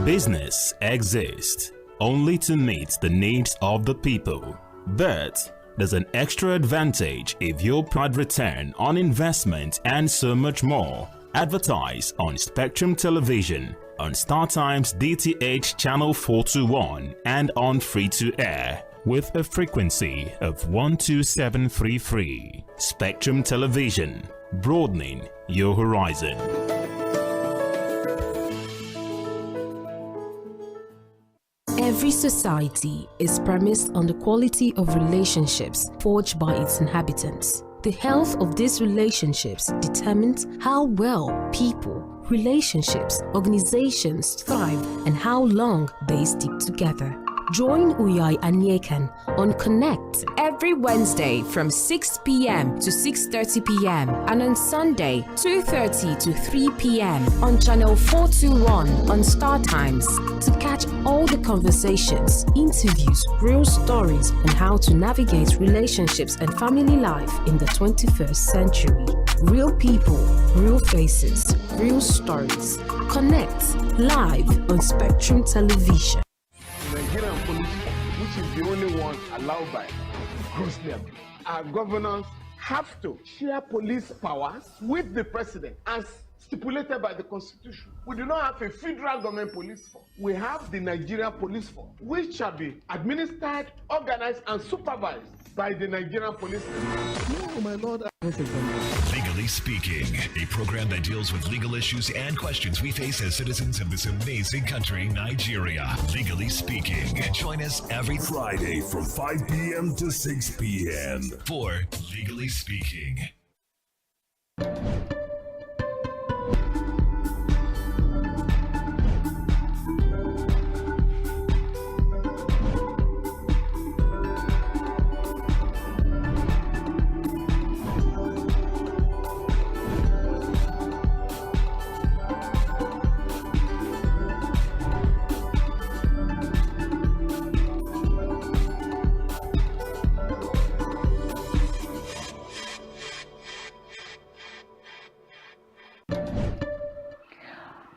Business exists only to meet the needs of the people. But there's an extra advantage if your pride return on investment and so much more. Advertise on Spectrum Television, on StarTime's DTH Channel 421 and on free-to-air with a frequency of 12733. Spectrum Television, broadening your horizon. Every society is premised on the quality of relationships forged by its inhabitants. The health of these relationships determines how well people, relationships, organizations thrive and how long they stick together. Join Uyai Anyekan on Connect every Wednesday from 6 p.m. to 6:30 p.m. and on Sunday 2:30 to 3 p.m. on channel 421 on Star Times to catch all the conversations, interviews, real stories and how to navigate relationships and family life in the 21st century. Real people, real faces, real stories. Connect live on Spectrum Television. Nigerian police, which is the only one allowed by grossly abused. Our governors have to share police powers with the president as stipulated by the constitution. We do not have a federal government police force. We have the Nigerian police force, which shall be administered, organized, and supervised by the Nigerian police. No, my lord. Legally Speaking, a program that deals with legal issues and questions we face as citizens of this amazing country, Nigeria. Legally Speaking. Join us every Friday from 5 p.m. to 6 p.m. for Legally Speaking.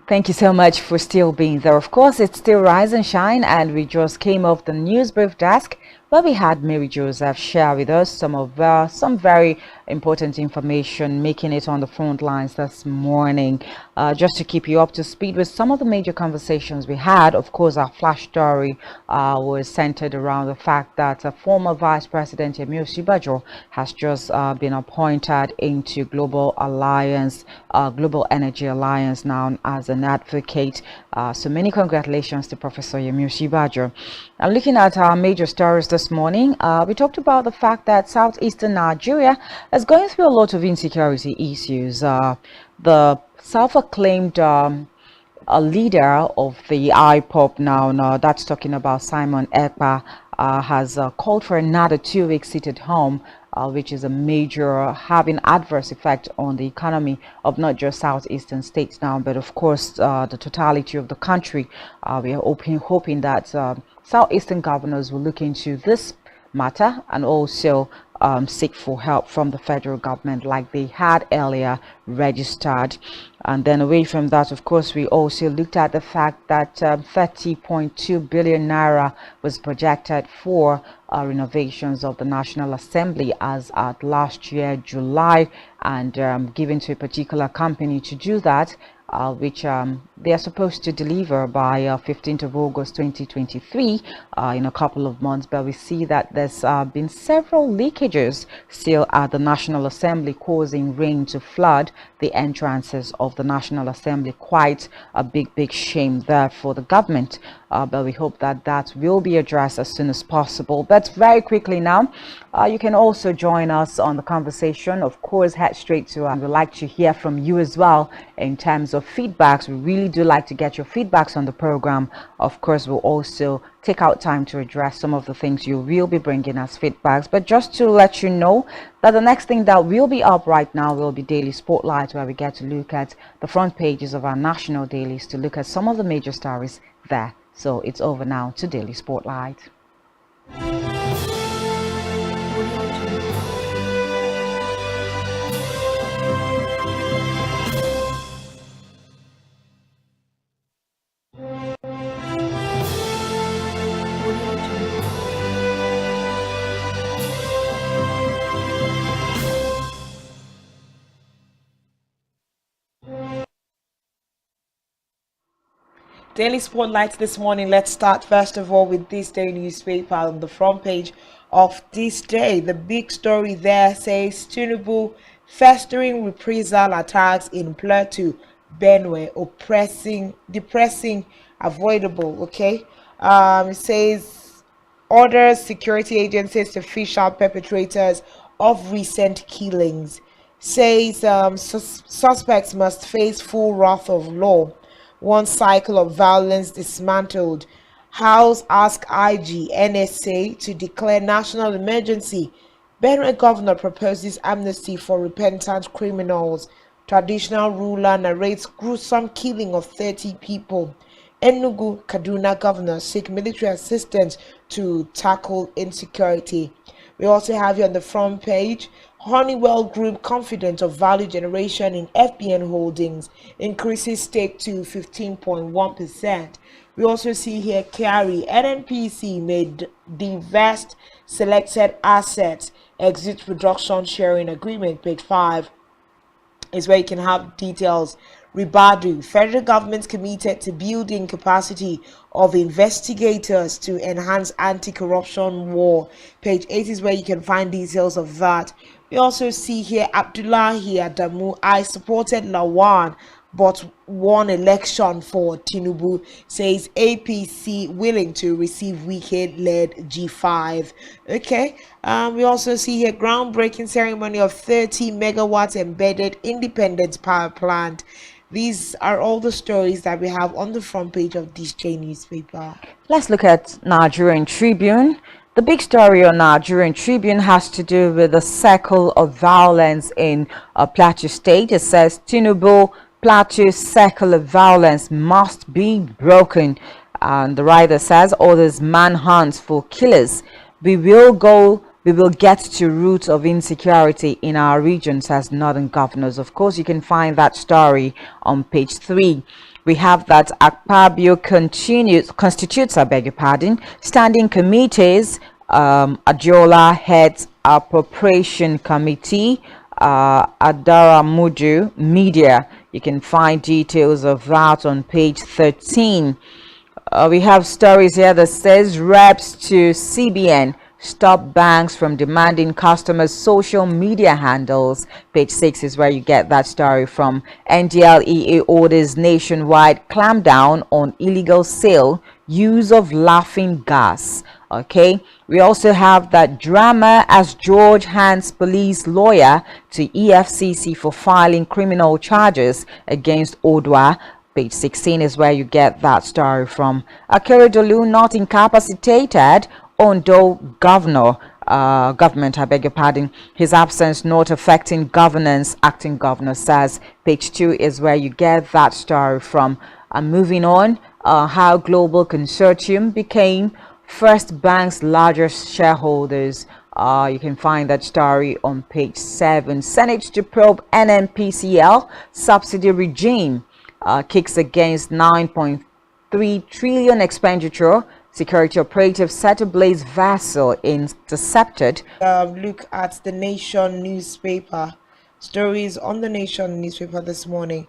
Thank you so much for still being there. Of course, it's still Rise and Shine, and we just came off the news brief desk where we had Mary Joseph share with us some very important information making it on the front lines this morning. Just to keep you up to speed with some of the major conversations we had, of course, our flash story was centered around the fact that former Vice President Yemi Osinbajo has just been appointed into Global Energy Alliance now as an advocate. So many congratulations to Professor Yemi Osinbajo. And looking at our major stories this morning, we talked about the fact that southeastern Nigeria is going through a lot of insecurity issues. The self-acclaimed a leader of the IPOP now that's talking about Simon Ekpa, has called for another 2 weeks sit at home, which is a major having adverse effect on the economy of not just southeastern states now, but of course the totality of the country. We are hoping that southeastern governors will look into this matter and also seek for help from the federal government like they had earlier registered. And then away from that, of course, we also looked at the fact that 30.2 billion naira was projected for renovations of the National Assembly as at last year July, and given to a particular company to do that, which they are supposed to deliver by 15th of August 2023, in a couple of months. But we see that there's been several leakages still at the National Assembly, causing rain to flood the entrances of the National Assembly. Quite a big shame there for the government, but we hope that that will be addressed as soon as possible. But very quickly now, you can also join us on the conversation. Of course, head straight to we'd like to hear from you as well in terms of feedbacks. We really do like to get your feedbacks on the program. Of course, we'll also take out time to address some of the things you will be bringing as feedbacks. But just to let you know that the next thing that will be up right now will be Daily Spotlight, where we get to look at the front pages of our national dailies to look at some of the major stories there. So it's over now to Daily Spotlight. Daily Spotlight this morning. Let's start first of all with this day newspaper on the front page of this day. The big story there says Tinubu festering reprisal attacks in Plateau, Benue, depressing, avoidable. Okay, it says orders security agencies to fish out perpetrators of recent killings. Says suspects must face full wrath of law. One cycle of violence dismantled. House ask IG NSA to declare national emergency. Benue governor proposes amnesty for repentant criminals. Traditional ruler narrates gruesome killing of 30 people. Enugu Kaduna governor seek military assistance to tackle insecurity. We also have here on the front page, Honeywell Group confident of value generation in FBN Holdings, increases stake to 15.1%. We also see here Carry, NNPC made divest selected assets, exit reduction sharing agreement, page 5 is where you can have details. Ribadu, federal government committed to building capacity of investigators to enhance anti-corruption war. Page 8 is where you can find details of that. We also see here Abdullahi Adamu, I supported Lawan but won election for Tinubu, says APC willing to receive Wike-led G5. Okay, we also see here groundbreaking ceremony of 30 megawatts embedded independent power plant. These are all the stories that we have on the front page of this J newspaper. Let's look at Nigerian Tribune. The big story on Nigerian Tribune has to do with the cycle of violence in Plateau State. It says Tinubu Plateau cycle of violence must be broken. And the writer says orders manhunts for killers. We will get to root of insecurity in our regions as northern governors. Of course, you can find that story on page 3. We have that Akpabio constitutes, standing committees. Adiola heads appropriation committee. Adara Mudu media. You can find details of that on page 13. We have stories here that says reps to CBN stop banks from demanding customers' social media handles. Page 6 is where you get that story from. NDLEA orders nationwide clampdown on illegal sale, use of laughing gas. Okay, we also have that drama as George hands police lawyer to EFCC for filing criminal charges against Odwa. Page 16 is where you get that story from. Akeredolu not incapacitated. Ondo government, I beg your pardon, his absence not affecting governance, acting governor says. Page 2 is where you get that story from. Moving on, how Global Consortium became First Bank's largest shareholders. You can find that story on page 7. Senate to probe NNPCL subsidy regime, kicks against 9.3 trillion expenditure. Security operatives set ablaze vessel intercepted. Look at the Nation newspaper. Stories on the Nation newspaper this morning.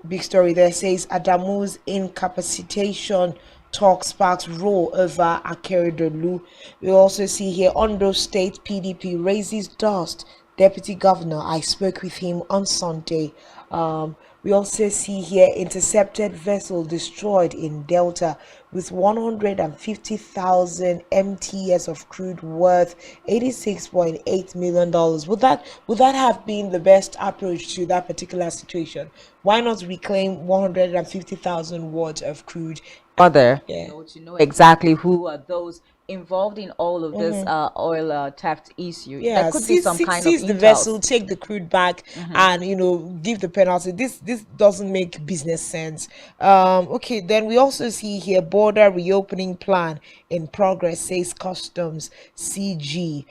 Big story there says Adamu's incapacitation talk sparks row over Akeredolu. We also see here Ondo State PDP raises dust. Deputy Governor, I spoke with him on Sunday. We also see here intercepted vessel destroyed in Delta with 150,000 MTS of crude worth $86.8 million. Would that have been the best approach to that particular situation? Why not reclaim 150,000 worth of crude? To know exactly who are those involved in all of this oil theft issue. Yeah, there could be some kind of seize the vessel, take the crude back, and give the penalty. This doesn't make business sense. Okay, then we also see here border reopening plan in progress, says Customs CG.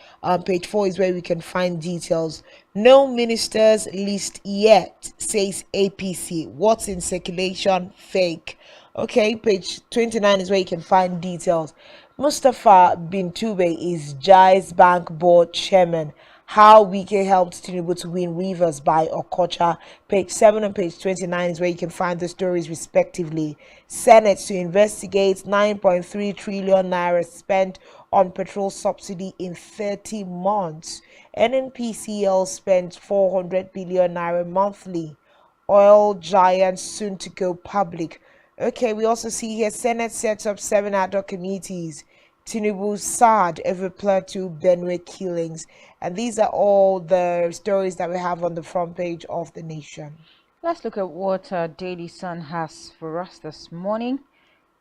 Page 4 is where we can find details. No ministers list yet, says APC. What's in circulation? Fake. Okay, page 29 is where you can find details. Mustafa Bintube is Jai's Bank Board Chairman. how Wike helped Tinubu to win Rivers by Okocha. Page 7 and page 29 is where you can find the stories respectively. Senate to investigate 9.3 trillion naira spent on petrol subsidy in 30 months. NNPCL spent 400 billion naira monthly. Oil giants soon to go public. Okay, we also see here Senate sets up 7 ad hoc committees. Tinubu sad over Plateau Benue killings. And these are all the stories that we have on the front page of The Nation. Let's look at what Daily Sun has for us this morning.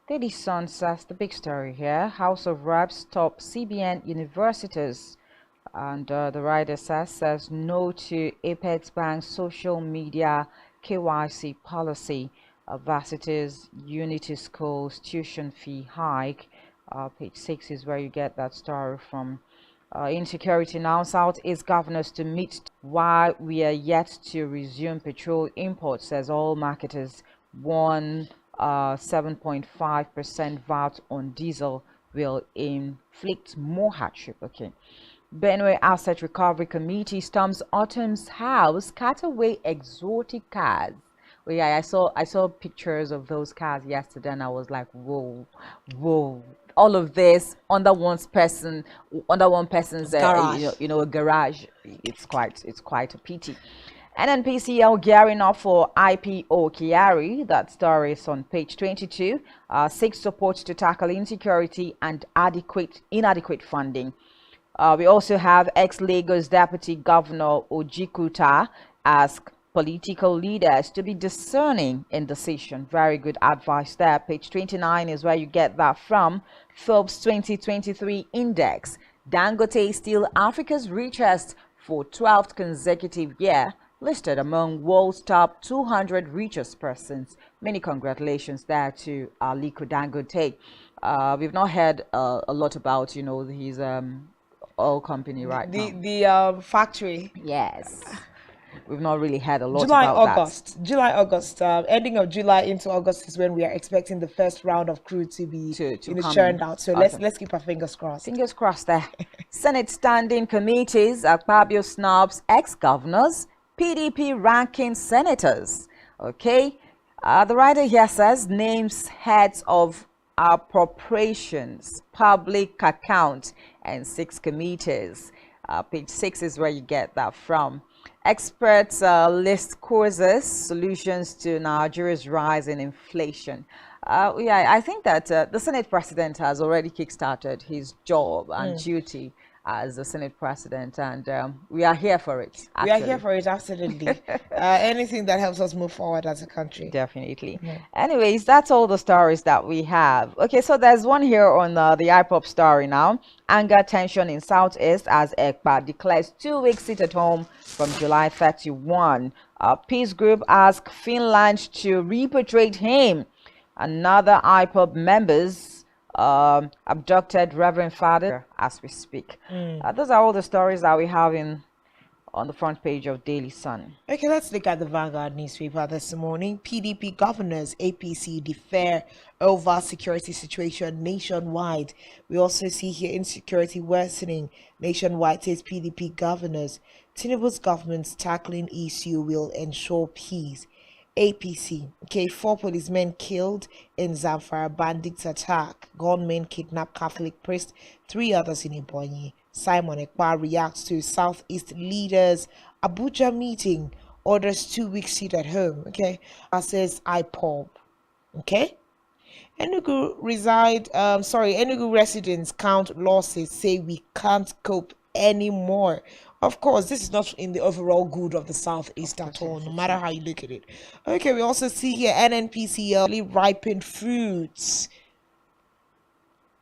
Daily Sun says the big story here: House of Reps stop CBN universities. And the writer says no to Apex Bank's social media KYC policy. Varsities Unity Schools tuition fee hike. Page 6 is where you get that story from. Insecurity now: Southeast governors to meet while we are yet to resume petrol imports, says all marketers. 7.5% VAT on diesel will inflict more hardship. Okay. Benue Asset Recovery Committee storms Autumn's house, cut away exotic cars. Well, yeah, I saw pictures of those cars yesterday, and I was like, whoa. All of this under one person's garage. A garage. It's quite a pity. NNPCL gearing up for IPO Kiari. That story is on page 22. Seeks support to tackle insecurity and inadequate funding. We also have ex-Lagos Deputy Governor Ojikuta ask political leaders to be discerning in decision. Very good advice there. Page 29 is where you get that from. Forbes 2023 Index. Dangote still Africa's richest for 12th consecutive year, listed among world's top 200 richest persons. Many congratulations there to Aliko Dangote. We've not heard a lot about, his oil company right now. The factory. Yes. We've not really had a lot about that. July, August, ending of July into August is when we are expecting the first round of crude to be churned out. So let's keep our fingers crossed. Fingers crossed there. Senate standing committees, Akpabio snubs ex-governors, PDP ranking senators. Okay. The writer here says names heads of appropriations, public account, and 6 committees. Page 6 is where you get that from. Experts list causes, solutions to Nigeria's rise in inflation. I think that the Senate President has already kickstarted his job and duty as the Senate President, and we are here for it. Actually. We are here for it, absolutely. Anything that helps us move forward as a country. Definitely. Anyways, that's all the stories that we have. Okay, so there's one here on the IPOP story now. Anger tension in Southeast as ECPA declares 2-week sit at home from July 31. Peace group asks Finland to repatriate him. Another IPOP members abducted Reverend Father as we speak. Those are all the stories that we have on the front page of Daily Sun. Okay, let's look at the Vanguard newspaper this morning. PDP governors, APC defer over security situation nationwide. We also see here insecurity worsening nationwide, says PDP governors. Tinubu's government's tackling issue will ensure peace. APC. Okay, 4 policemen killed in Zamfara bandits attack. Gunmen kidnap Catholic priest. 3 others in Ebonyi. Simon Ekpa reacts to Southeast leaders Abuja meeting. Orders 2-week sit at home. Okay, says IPOB. Okay. Enugu residents count losses. Say we can't cope anymore. Of course, this is not in the overall good of the Southeast at all, no matter how you look at it. Okay, we also see here NNPCL ripened fruits.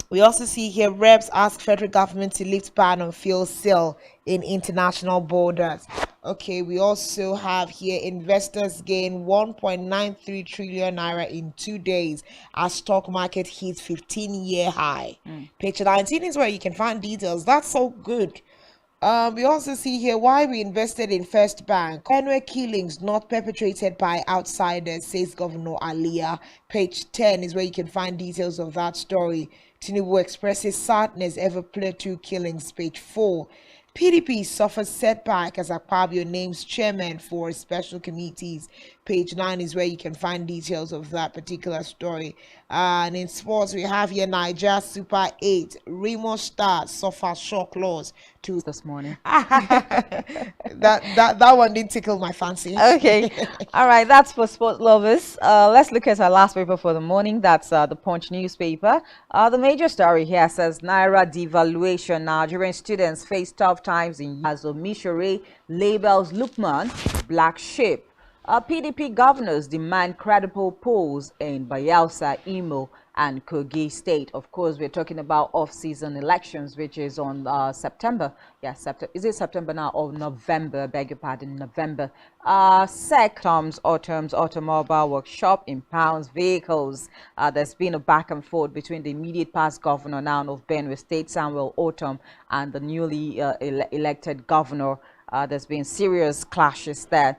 We also see here reps ask federal government to lift ban on fuel sale in international borders. Okay, we also have here investors gain 1.93 trillion naira in 2 days as stock market hits 15-year high. Page 19 is where you can find details. That's so good. We also see here why we invested in First Bank. Benue killings not perpetrated by outsiders, says Governor Alia. Page 10 is where you can find details of that story. Tinubu expresses sadness over Plateau killings. Page 4. PDP suffers setback as Akpabio names chairman for special committees. Page 9 is where you can find details of that particular story. And in sports, we have here Niger Super 8. Remo Stars suffer shock loss to this morning. that one didn't tickle my fancy. Okay. All right. That's for sports lovers. Let's look at our last paper for the morning. That's the Punch newspaper. The major story here says Naira devaluation. Nigerian students face tough times in Mishore labels Lukman black sheep. PDP governors demand credible polls in Bayelsa, Imo, and Kogi State. Of course, we're talking about off-season elections, which is on September. Yeah, is it September now or November? Beg your pardon, November. SEC automobile workshop impounds vehicles. There's been a back and forth between the immediate past governor now of Benue State, Samuel Otom, and the newly elected governor. There's been serious clashes there.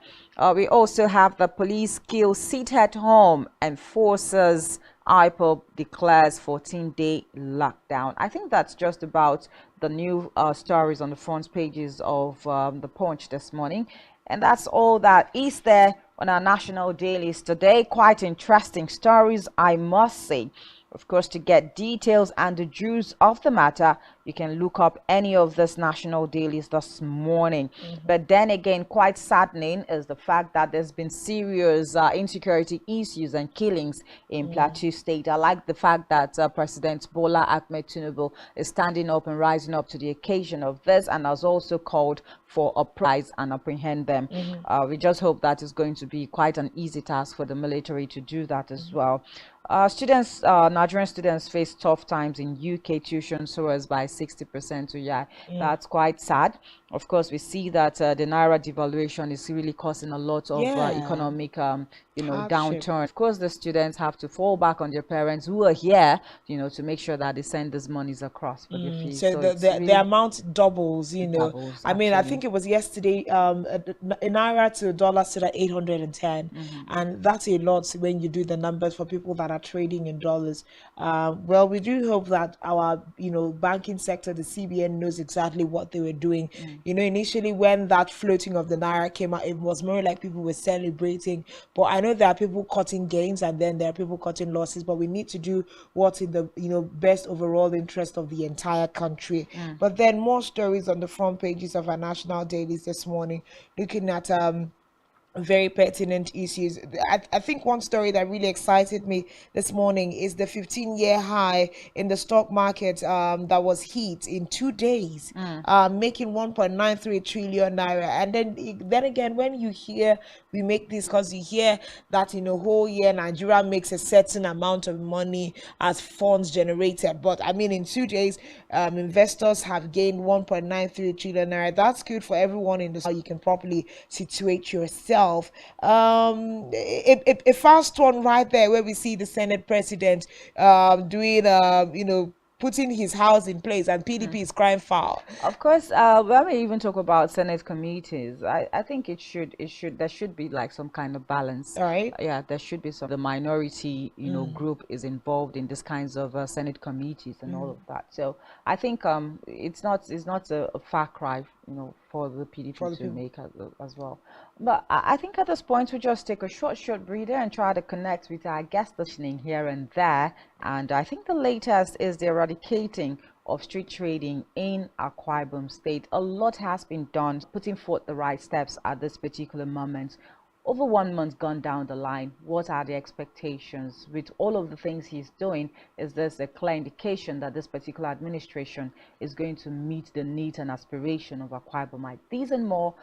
We also have the police kill sit-at-home enforcers. IPOB declares 14-day lockdown. I think that's just about the new stories on the front pages of the Punch this morning. And that's all that is there on our national dailies today. Quite interesting stories, I must say. Of course, to get details and the juice of the matter, you can look up any of this national dailies this morning. But then again, quite saddening is the fact that there's been serious insecurity issues and killings in Plateau State. I like the fact that President Bola Ahmed Tinubu is standing up and rising up to the occasion of this, and has also called for a prize and apprehend them. We just hope that is going to be quite an easy task for the military to do that as well. Nigerian students face tough times in UK tuition soars by 60%. So yeah, that's quite sad. Of course, we see that the Naira devaluation is really causing a lot of economic, downturn. Of course, the students have to fall back on their parents who are here, to make sure that they send these monies across for the fees. So the amount doubles, Doubles, I mean, I think it was yesterday, a Naira to a dollar stood at 810. And that's a lot when you do the numbers for people that are trading in dollars. Well, we do hope that our, banking sector, the CBN, knows exactly what they were doing. Initially when that floating of the Naira came out, it was more like people were celebrating. But I know there are people cutting gains and then there are people cutting losses. But we need to do what's in the, best overall interest of the entire country. But then more stories on the front pages of our national dailies this morning, looking at very pertinent issues. I think one story that really excited me this morning is the 15-year high in the stock market that was hit in 2 days, making 1.93 trillion naira. And then again, when you hear we make this, because you hear that in a whole year Nigeria makes a certain amount of money as funds generated, but I mean in 2 days investors have gained 1.93 trillion naira. That's good for everyone in the how you can properly situate yourself. A fast one right there where we see the Senate president doing putting his house in place, and PDP is crying foul. Of course, when we even talk about Senate committees, I think there should be like some kind of balance. All right. Yeah, there should be some. The minority, group is involved in this kinds of Senate committees and all of that. So I think it's not a far cry, for the PDP to make as well. But I think at this point we just take a short breather and try to connect with our guests listening here and there. And I think the latest is the eradicating of street trading in Akwa Ibom State. A lot has been done, putting forth the right steps at this particular moment. Over 1 month gone down the line, what are the expectations? With all of the things he's doing, is this a clear indication that this particular administration is going to meet the needs and aspiration of Akwa Ibomite? These and more.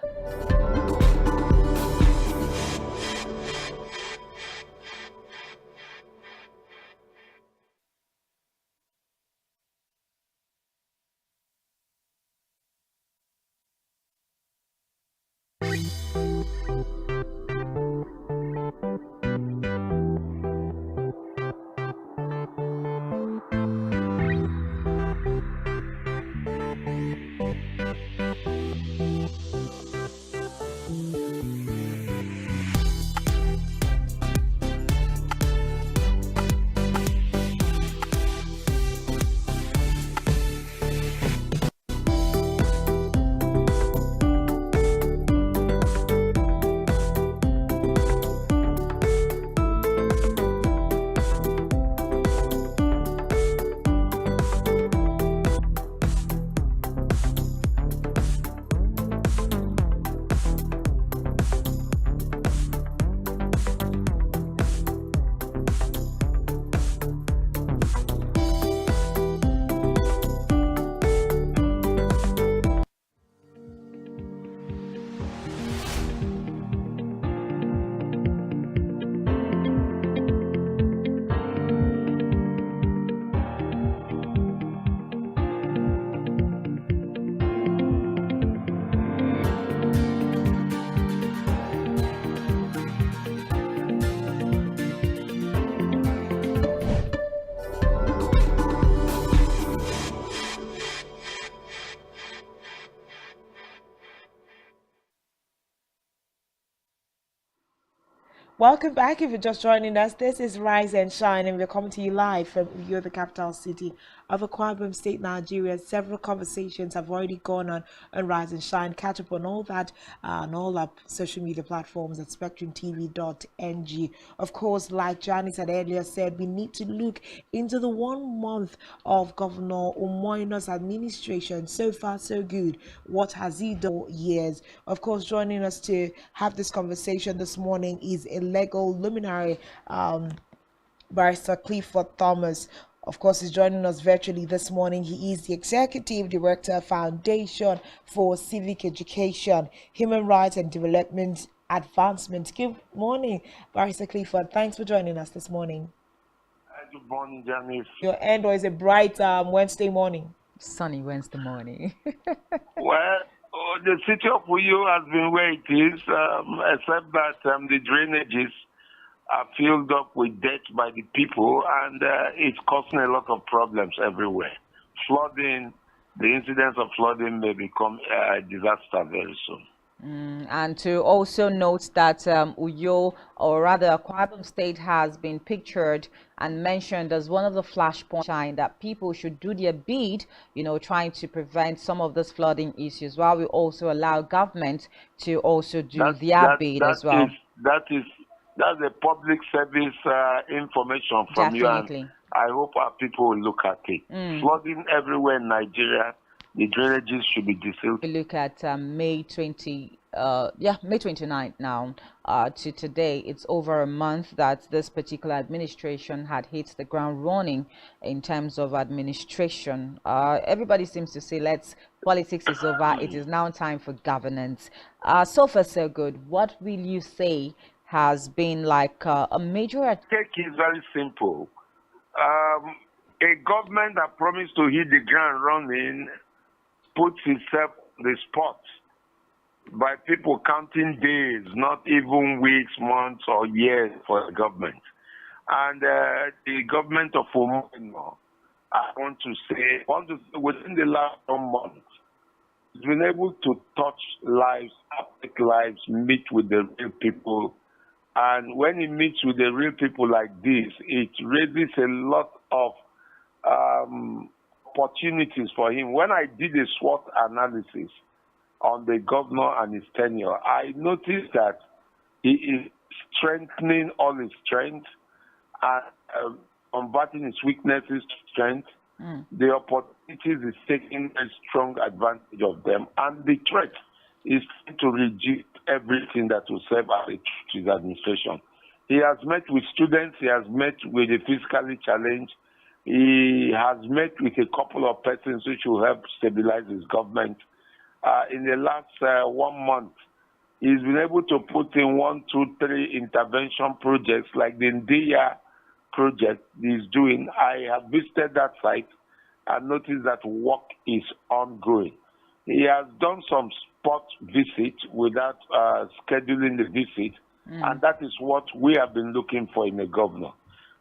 Welcome back. If you're just joining us, this is Rise and Shine, and we're coming to you live from Uyo, the capital city of Akwa Ibom State, Nigeria. Several conversations have already gone on Rise and Shine. Catch up on all that on all our social media platforms at spectrumtv.ng. Of course, like Janice had earlier said, we need to look into the 1 month of Governor Umoino's administration. So far, so good. What has he done for years? Of course, joining us to have this conversation this morning is a legal luminary, Barrister Clifford Thomas. Of course, he's joining us virtually this morning. He is the Executive Director, Foundation for Civic Education, Human Rights and Development Advancement. Good morning, Barrister Clifford. Thanks for joining us this morning. Good morning, Janice. Your end, or is a bright Wednesday morning? Sunny Wednesday morning. Well, the city of Uyo has been where it is, except that the drainages are filled up with dirt by the people, and it's causing a lot of problems everywhere. Flooding, the incidence of flooding may become a disaster very soon. And to also note that Uyo, or rather Akwa Ibom State, has been pictured and mentioned as one of the flashpoints that people should do their bit, trying to prevent some of this flooding issues, while we also allow government to also do their bit as well. That's a public service information from Definitely. you, and I hope our people will look at it. Flooding everywhere in Nigeria. The drainages should be disabled. We look at May 29th now to today. It's over a month that this particular administration had hit the ground running in terms of administration. Everybody seems to say, politics is over. It is now time for governance. So far, so good. What will you say has been like a major... Take is very simple. A government that promised to hit the ground running puts itself on the spot by people counting days, not even weeks, months, or years for the government. And the government of Umoino, I want to say, within the last 1 month, it's been able to touch lives, affect lives, meet with the real people. And when it meets with the real people like this, it raises a lot of opportunities for him. When I did a SWOT analysis on the governor and his tenure, I noticed that he is strengthening all his strengths and converting his weaknesses to strength. The opportunities is taking a strong advantage of them, and the threat is to reject everything that will serve as a threat to his administration. He has met with students, he has met with the physically challenged, he has met with a couple of persons which will help stabilize his government. In the last 1 month, he's been able to put in 1, 2, 3 intervention projects like the Ndia project he's doing. I have visited that site and noticed that work is ongoing. He has done some spot visits without scheduling the visit, and that is what we have been looking for in a governor.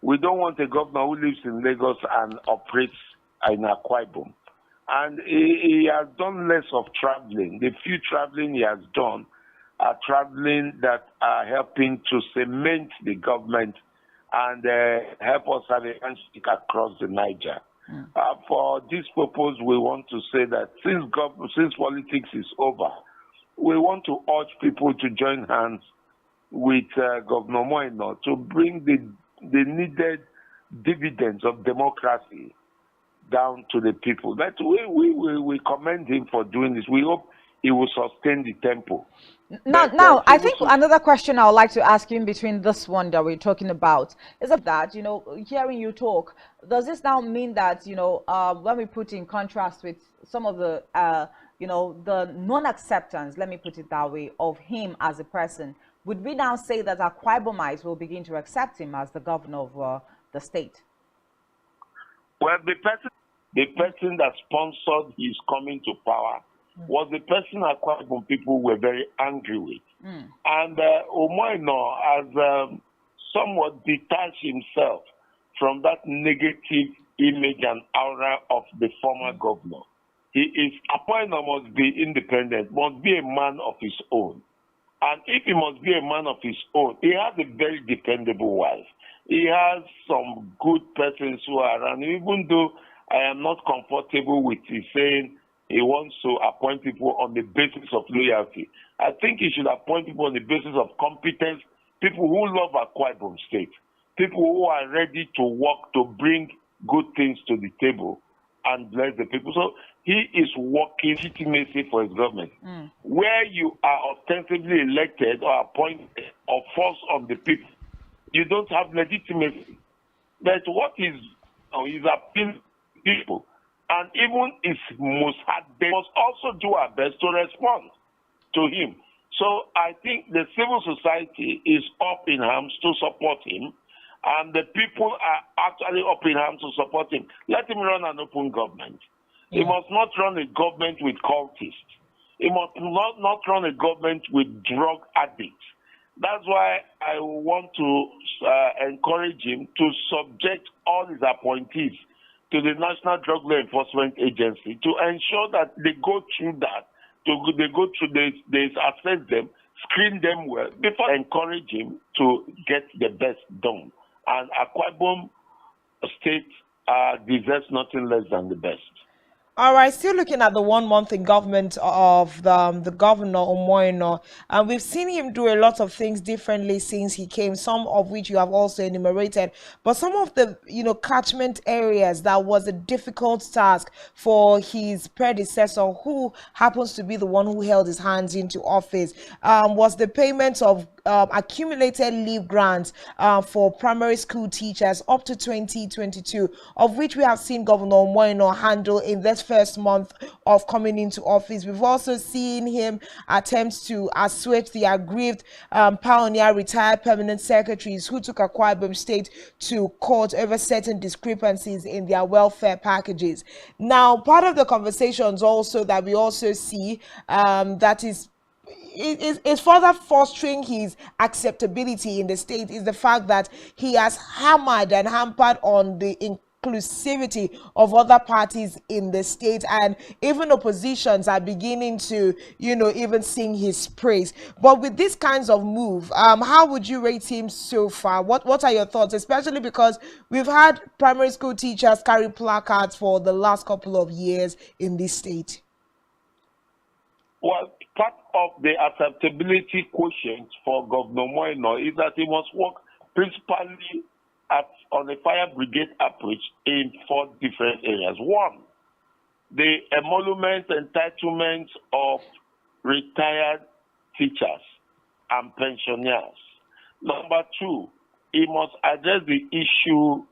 We don't want a governor who lives in Lagos and operates in Akwa Ibom. And he has done less of traveling. The few traveling he has done are traveling that are helping to cement the government and help us have a handshake across the Niger. For this purpose, we want to say that since politics is over, we want to urge people to join hands with Governor Umoino to bring the needed dividends of democracy down to the people. That we commend him for doing this. We hope he will sustain the tempo. Now, I think another question I would like to ask you in between this one that we're talking about is that, hearing you talk, does this now mean that, when we put in contrast with some of the, the non-acceptance, let me put it that way, of him as a person, would we now say that Akwa Ibomites will begin to accept him as the governor of the state? Well, the person that sponsored his coming to power was the person Akwa Ibom people were very angry with. And Umoino has somewhat detached himself from that negative image and aura of the former governor. Umoino must be independent, must be a man of his own. And if he must be a man of his own, he has a very dependable wife. He has some good persons who are around. Even though I am not comfortable with his saying he wants to appoint people on the basis of loyalty, I think he should appoint people on the basis of competence, people who love Akwa Ibom State, people who are ready to work to bring good things to the table and bless the people. So he is working legitimacy for his government. Where you are ostensibly elected or appointed or forced on the people, you don't have legitimacy. But what is appealing to people, and even his Mossad, they must also do our best to respond to him. So I think the civil society is up in arms to support him, and the people are actually up in arms to support him. Let him run an open government. He must not run a government with cultists. He must not run a government with drug addicts. That's why I want to encourage him to subject all his appointees to the National Drug Law Enforcement Agency to ensure that they go through that, they assess them, screen them well, before encourage him to get the best done. And Akwa Ibom State deserves nothing less than the best. All right, still looking at the 1 month in government of the governor Omoyeno, and we've seen him do a lot of things differently since he came, some of which you have also enumerated. But some of the catchment areas that was a difficult task for his predecessor, who happens to be the one who held his hands into office, was the payment of accumulated leave grants for primary school teachers up to 2022, of which we have seen Governor Omoyeno handle in this first month of coming into office. We've also seen him attempt to assuage the aggrieved pioneer retired permanent secretaries who took Akwa Ibom State to court over certain discrepancies in their welfare packages. Now, part of the conversations also that we also see that is further fostering his acceptability in the state is the fact that he has hammered and hampered on the inclusivity of other parties in the state, and even oppositions are beginning to even sing his praise. But with these kinds of move, how would you rate him so far? What are your thoughts, especially because we've had primary school teachers carry placards for the last couple of years in this state? Well, part of the acceptability quotient for Governor Moeno is that he must work principally on a fire brigade approach in 4 different areas. 1, the emolument entitlements of retired teachers and pensioners. Number 2, he must address the issue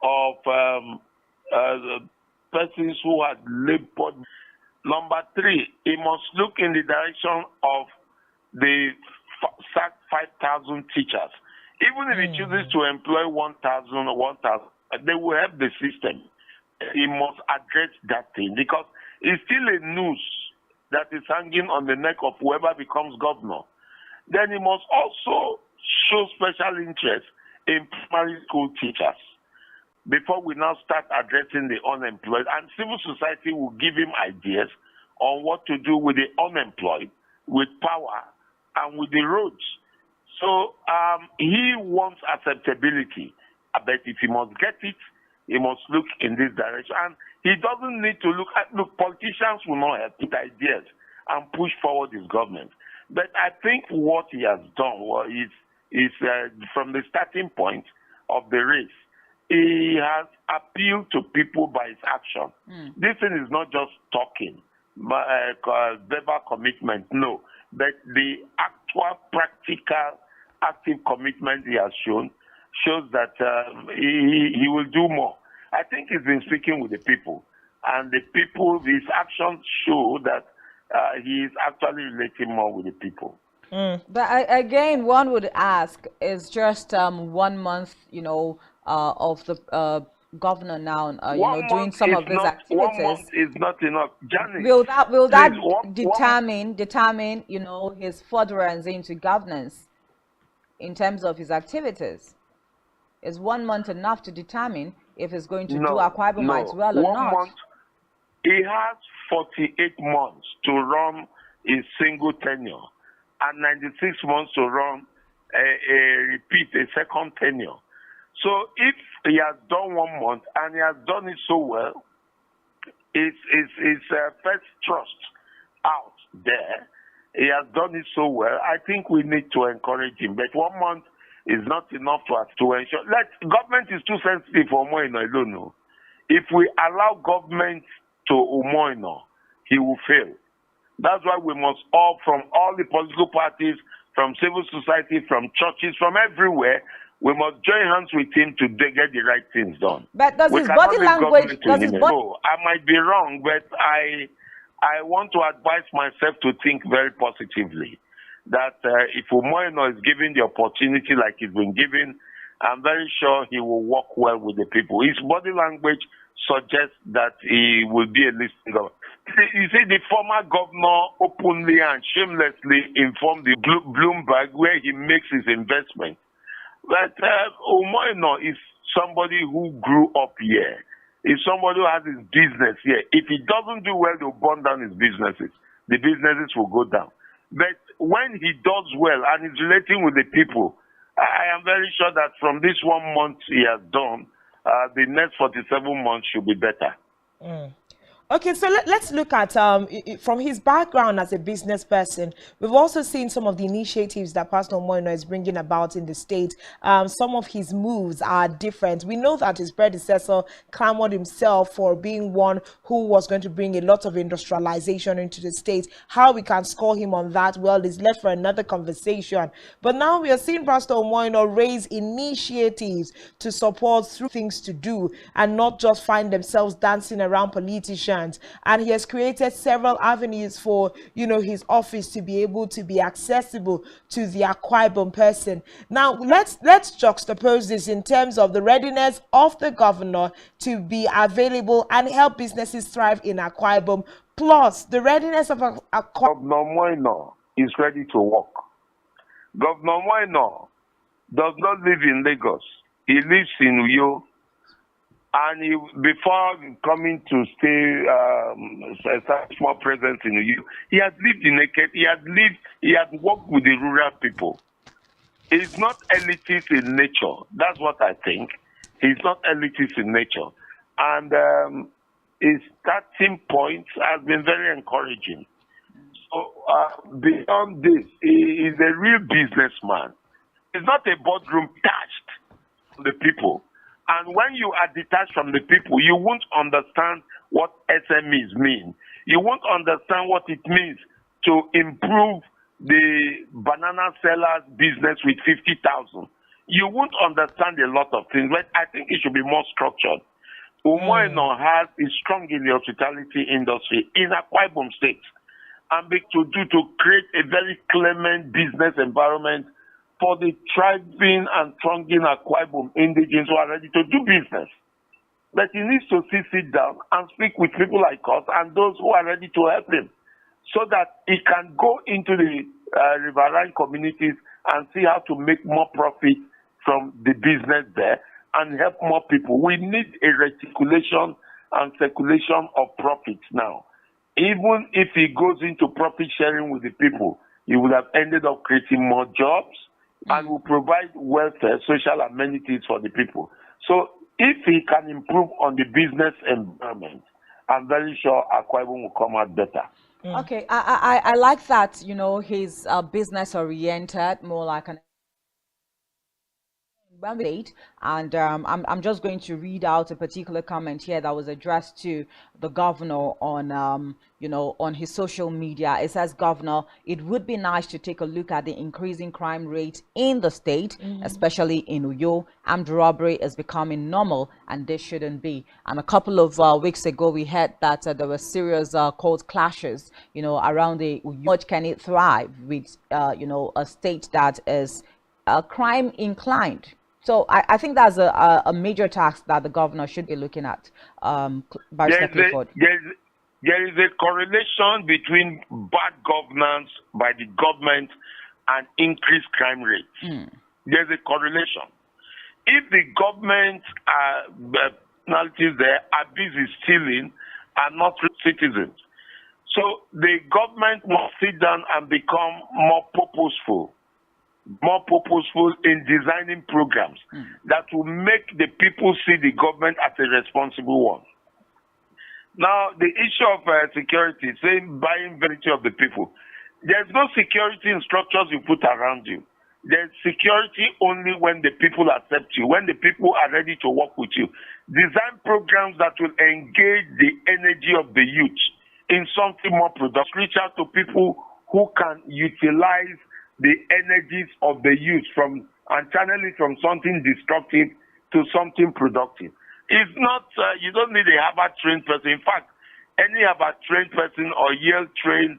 of persons who had labored. Number 3, he must look in the direction of the 5,000 teachers. Even if he chooses to employ 1,000 or 1,000, they will help the system. He must address that thing because it's still a noose that is hanging on the neck of whoever becomes governor. Then he must also show special interest in primary school teachers before we now start addressing the unemployed. And civil society will give him ideas on what to do with the unemployed, with power, and with the roads. So he wants acceptability, but if he must get it, he must look in this direction. And he doesn't need to look, politicians will not help with ideas and push forward his government. But I think what he has done is from the starting point of the race, he has appealed to people by his action. This thing is not just talking, but verbal commitment, no. But the actual practical active commitment he has shown shows that he will do more. I think he's been speaking with the people, and the people, his actions show that he is actually relating more with the people. But again, one would ask, is just 1 month, of the governor now, doing some of these activities. 1 month is not enough. Janice, will that please, determine, his furtherance into governance in terms of his activities? Is 1 month enough to determine if he's going to do Akwa Ibom well or not? 1 month, he has 48 months to run a single tenure. and 96 months to run a second tenure. So if he has done 1 month and he has done it so well, it's first trust out there. He has done it so well. I think we need to encourage him. But 1 month is not enough to ensure. Government is too sensitive for Moino alone. No. If we allow government to Moino, he will fail. That's why we must from all the political parties, from civil society, from churches, from everywhere, we must join hands with him to get the right things done. But does his body language, I might be wrong, but I want to advise myself to think very positively. That if Umoino is given the opportunity like he's been given, I'm very sure he will work well with the people. His body language suggests that he will be a listening governor. You see, the former governor openly and shamelessly informed the Bloomberg where he makes his investment. But Umoino is somebody who grew up here. He's somebody who has his business here. If he doesn't do well, they'll burn down his businesses. The businesses will go down. But when he does well and is relating with the people, I am very sure that from this 1 month he has done, the next 47 months should be better. Okay, so let's look at, from his background as a business person, we've also seen some of the initiatives that Pastor Moino is bringing about in the state. Some of his moves are different. We know that his predecessor clamored himself for being one who was going to bring a lot of industrialization into the state. How we can score him on that, well, is left for another conversation. But now we are seeing Pastor Moino raise initiatives to support through things to do and not just find themselves dancing around politicians. And he has created several avenues for, his office to be able to be accessible to the Akwa Ibom person. Now, let's juxtapose this in terms of the readiness of the governor to be available and help businesses thrive in Akwa Ibom, plus the readiness of Akwa Ibom. Governor Moino is ready to work. Governor Moino does not live in Lagos. He lives in Uyo. And before coming to establish more presence in Uyo, he had lived in Eket. He had worked with the rural people. He's not elitist in nature. That's what I think. He's not elitist in nature. And his starting point has been very encouraging. So beyond this, he is a real businessman. He's not a boardroom touched from the people. And when you are detached from the people, you won't understand what SMEs mean. You won't understand what it means to improve the banana seller's business with 50,000. You won't understand a lot of things, but I think it should be more structured. Umoino is strong in the hospitality industry in Akwa Ibom State, and to create a very clement business environment for the thriving and thriving Akwa Ibom indigenes who are ready to do business. But he needs to sit down and speak with people like us and those who are ready to help him, so that he can go into the riverine communities and see how to make more profit from the business there and help more people. We need a reticulation and circulation of profits now. Even if he goes into profit sharing with the people, he would have ended up creating more jobs and will provide welfare, social amenities for the people. So if he can improve on the business environment, I'm very sure Akwa Ibom will come out better. Okay, I like that, he's business oriented, more like an state. And I'm just going to read out a particular comment here that was addressed to the governor on on his social media. It says, "Governor, it would be nice to take a look at the increasing crime rate in the state, especially in Uyo. Armed robbery is becoming normal, and this shouldn't be." And a couple of weeks ago, we heard that there were serious court clashes, around the Uyo. How much can it thrive with, a state that is crime inclined? So I think that's a major task that the governor should be looking at. There is a correlation between bad governance by the government and increased crime rates. There's a correlation. If the government penalties there are busy stealing and not citizens, So the government must sit down and become more purposeful in designing programs that will make the people see the government as a responsible one. Now, the issue of security, saying buying virtue of the people, there's no security in structures you put around you. There's security only when the people accept you, when the people are ready to work with you. Design programs that will engage the energy of the youth in something more productive. Reach out to people who can utilize the energies of the youth and channel it from something destructive to something productive. It's not, you don't need a Harvard-trained person. In fact, any Harvard-trained person or Yale-trained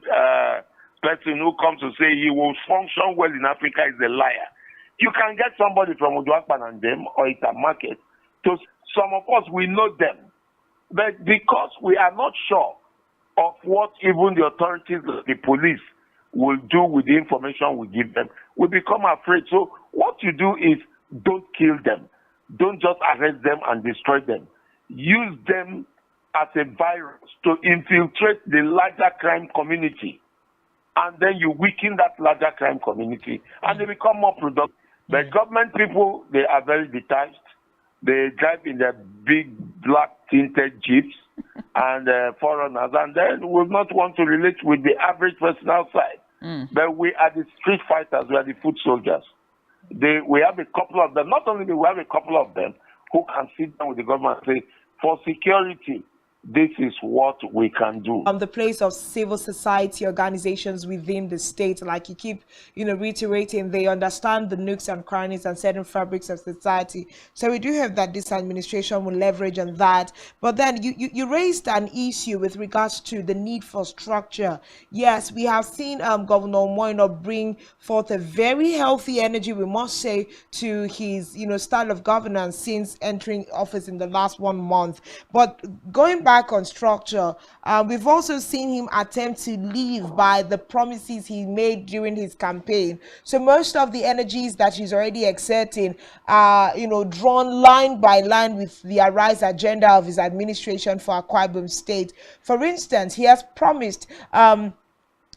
person who comes to say he will function well in Africa is a liar. You can get somebody from Uduakpan and them or Ita Market. So some of us, we know them. But because we are not sure of what even the authorities, the police, will do with the information we give them, we become afraid. So what you do is don't kill them. Don't just arrest them and destroy them. Use them as a virus to infiltrate the larger crime community. And then you weaken that larger crime community and they become more productive. But government people, they are very detached. They drive in their big black tinted jeeps and foreigners, and then will not want to relate with the average person outside. But we are the street fighters, we are the foot soldiers. We have a couple of them, not only we have a couple of them who can sit down with the government and say, for security, this is what we can do. The place of civil society organizations within the state, like you keep, reiterating, they understand the nooks and crannies and certain fabrics of society. So we do hope that this administration will leverage on that. But then you raised an issue with regards to the need for structure. Yes, we have seen Governor Moino bring forth a very healthy energy, we must say, to his, style of governance since entering office in the last 1 month. But going back on structure, we've also seen him attempt to live by the promises he made during his campaign. So most of the energies that he's already exerting are, drawn line by line with the Arise agenda of his administration for Akwa Ibom State. For instance, he has promised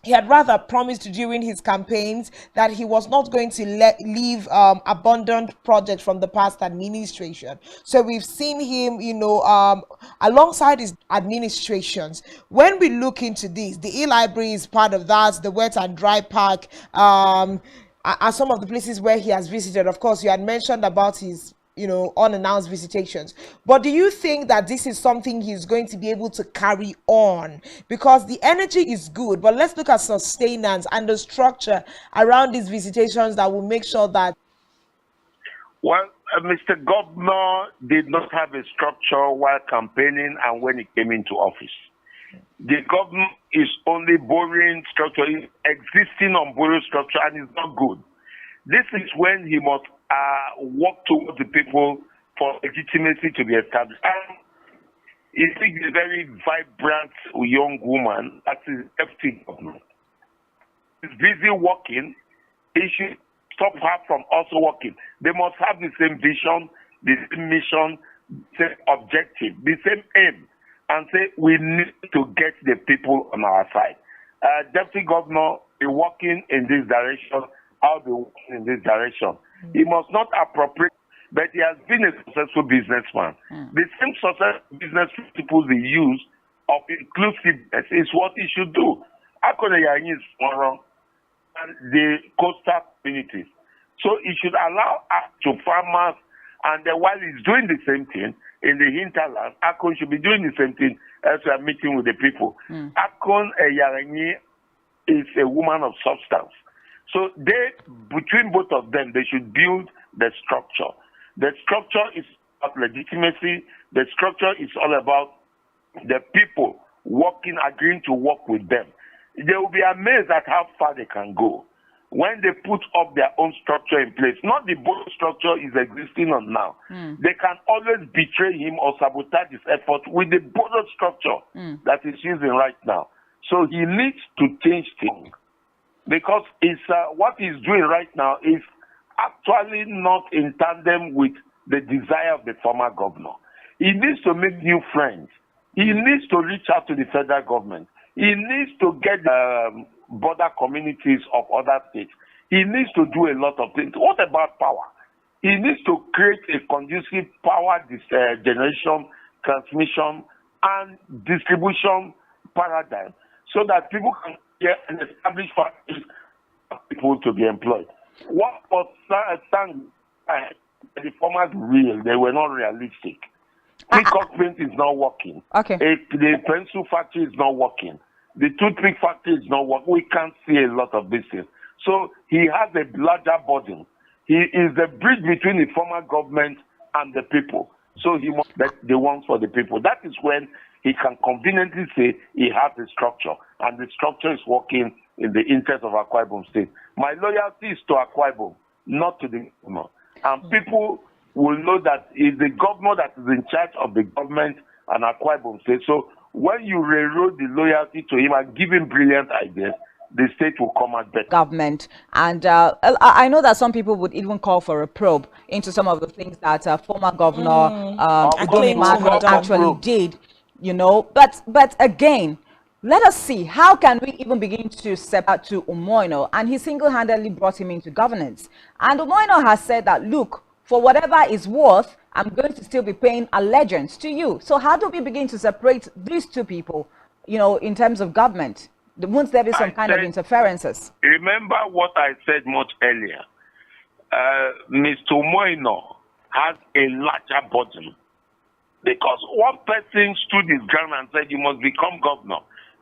he had rather promised during his campaigns that he was not going to leave abandoned projects from the past administration. So we've seen him, alongside his administrations. When we look into this, the e-library is part of that, the wet and dry park are some of the places where he has visited. Of course, you had mentioned about his unannounced visitations, but do you think that this is something he's going to be able to carry on? Because the energy is good, but let's look at sustenance and the structure around these visitations that will make sure that... Well, Mr. Governor did not have a structure while campaigning and when he came into office. The government is only borrowing structure, existing on borrowed structure, and it's not good. This is when he must work towards the people for legitimacy to be established. He thinks a very vibrant young woman, that is FT government. He's busy working. He should stop her from also working. They must have the same vision, the same mission, the same objective, the same aim, and say we need to get the people on our side. Deputy Governor is working in this direction. I'll be working in this direction. He must not appropriate, but he has been a successful businessman. The same successful business principles he used of inclusiveness is what he should do. Akoneyanyi is tomorrow and the coastal communities. So he should allow us to farmers, and then while he's doing the same thing in the hinterland, Akon should be doing the same thing as we are meeting with the people. Akoneyanyi is a woman of substance. So between both of them, they should build the structure. The structure is about legitimacy. The structure is all about the people working, agreeing to work with them. They will be amazed at how far they can go when they put up their own structure in place. Not the board structure is existing on now. They can always betray him or sabotage his effort with the board structure that he's using right now. So he needs to change things. Because what he's doing right now is actually not in tandem with the desire of the former governor. He needs to make new friends. He needs to reach out to the federal government. He needs to get border communities of other states. He needs to do a lot of things. What about power? He needs to create a conducive power generation, transmission, and distribution paradigm so that people can get an established factories for people to be employed. What was the formers real? They were not realistic. Peacock paint is not working. Okay. The pencil factory is not working. The toothpick factory is not working. We can't see a lot of this thing. So he has a larger burden. He is the bridge between the former government and the people. So he must be the ones for the people. That is when he can conveniently say he has a structure, and the structure is working in the interest of Akwa Ibom State. My loyalty is to Akwa Ibom, not to the governor. And people will know that it's the governor that is in charge of the government and Akwa Ibom State. So when you railroad the loyalty to him and give him brilliant ideas, the state will come out better. Government. And I know that some people would even call for a probe into some of the things that former governor actually did, you know. But again, let us see, how can we even begin to step out to Umoino? And he single-handedly brought him into governance. And Umoino has said that, look, for whatever it's worth, I'm going to still be paying allegiance to you. So how do we begin to separate these two people, you know, in terms of government? Won't there be some kind of interferences? Remember what I said much earlier. Mr. Umoino has a larger burden. Because one person stood his ground and said, you must become governor.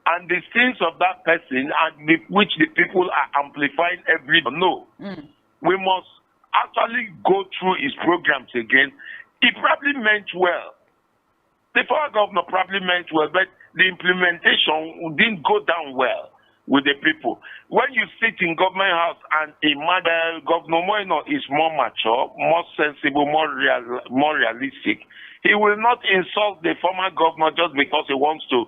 And the sins of that person, which the people are amplifying every day. No. We must actually go through his programs again. He probably meant well. The former governor probably meant well, but the implementation didn't go down well with the people. When you sit in government house and imagine Governor Moino is more mature, more sensible, more realistic, he will not insult the former governor just because he wants to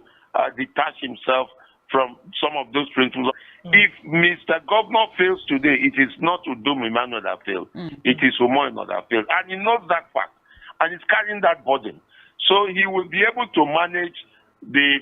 detach himself from some of those principles. If Mr. Governor fails today, it is not Udom Emmanuel that failed. It is Umoino that failed. And he knows that fact. And he's carrying that burden. So he will be able to manage the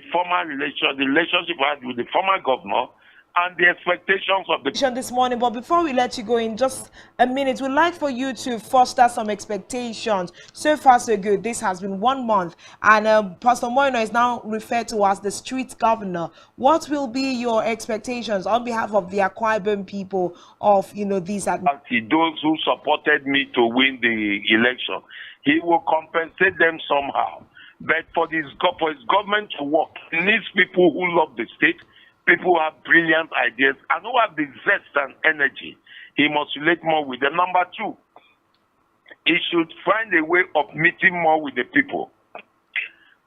relationship he had with the former governor and the expectations of the this morning. But before we let you go, in just a minute, we'd like for you to foster some expectations. So far so good. This has been 1 month, and Pastor Moino is now referred to as the street governor. What will be your expectations on behalf of the Akwa Ibom people of, you know, these those who supported me to win the election? He will compensate them somehow. But for his government to work, he needs people who love the state, people who have brilliant ideas, and who have the zest and energy. He must relate more with them. Number two, he should find a way of meeting more with the people.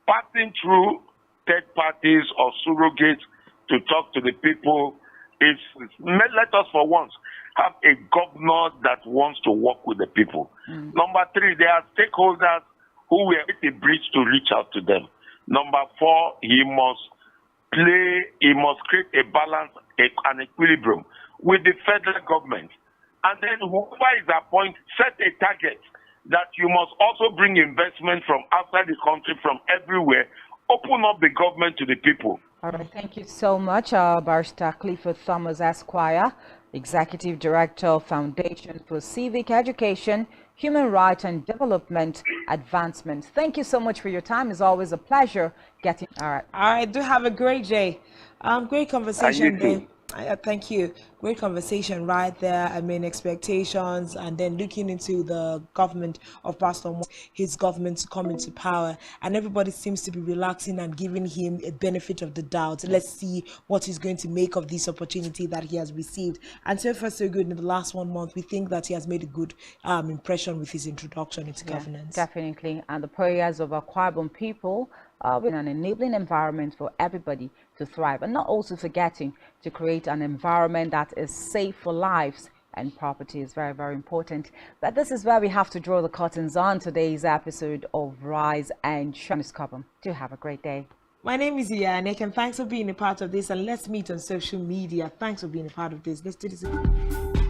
Passing through third parties or surrogates to talk to the people is, let us for once have a governor that wants to work with the people. Number three, there are stakeholders who will create a bridge to reach out to them. Number four, he must create a balance, an equilibrium with the federal government. And then whoever is appointed, set a target that you must also bring investment from outside the country, from everywhere, open up the government to the people. All right, thank you so much, Barrister Clifford Thomas Esquire, Executive Director of Foundation for Civic Education, Human Rights and Development Advancement. Thank you so much for your time. It's always a pleasure getting. All right. Do have a great day. Great conversation there. Thank you. Great conversation right there. I mean, expectations, and then looking into the government of Pastor Mo, his government to come into power, and everybody seems to be relaxing and giving him a benefit of the doubt. Let's see what he's going to make of this opportunity that he has received. And so far so good in the last 1 month. We think that he has made a good impression with his introduction into governance. Definitely. And the prayers of Akwa Ibom people with an enabling environment for everybody to thrive, and not also forgetting to create an environment that is safe for lives and property is very, very important. But this is where we have to draw the curtains on today's episode of Rise and Shine. Ms. Cobham, do have a great day. My name is Yanik, and thanks for being a part of this, and let's meet on social media. Thanks for being a part of this. Let's do this again.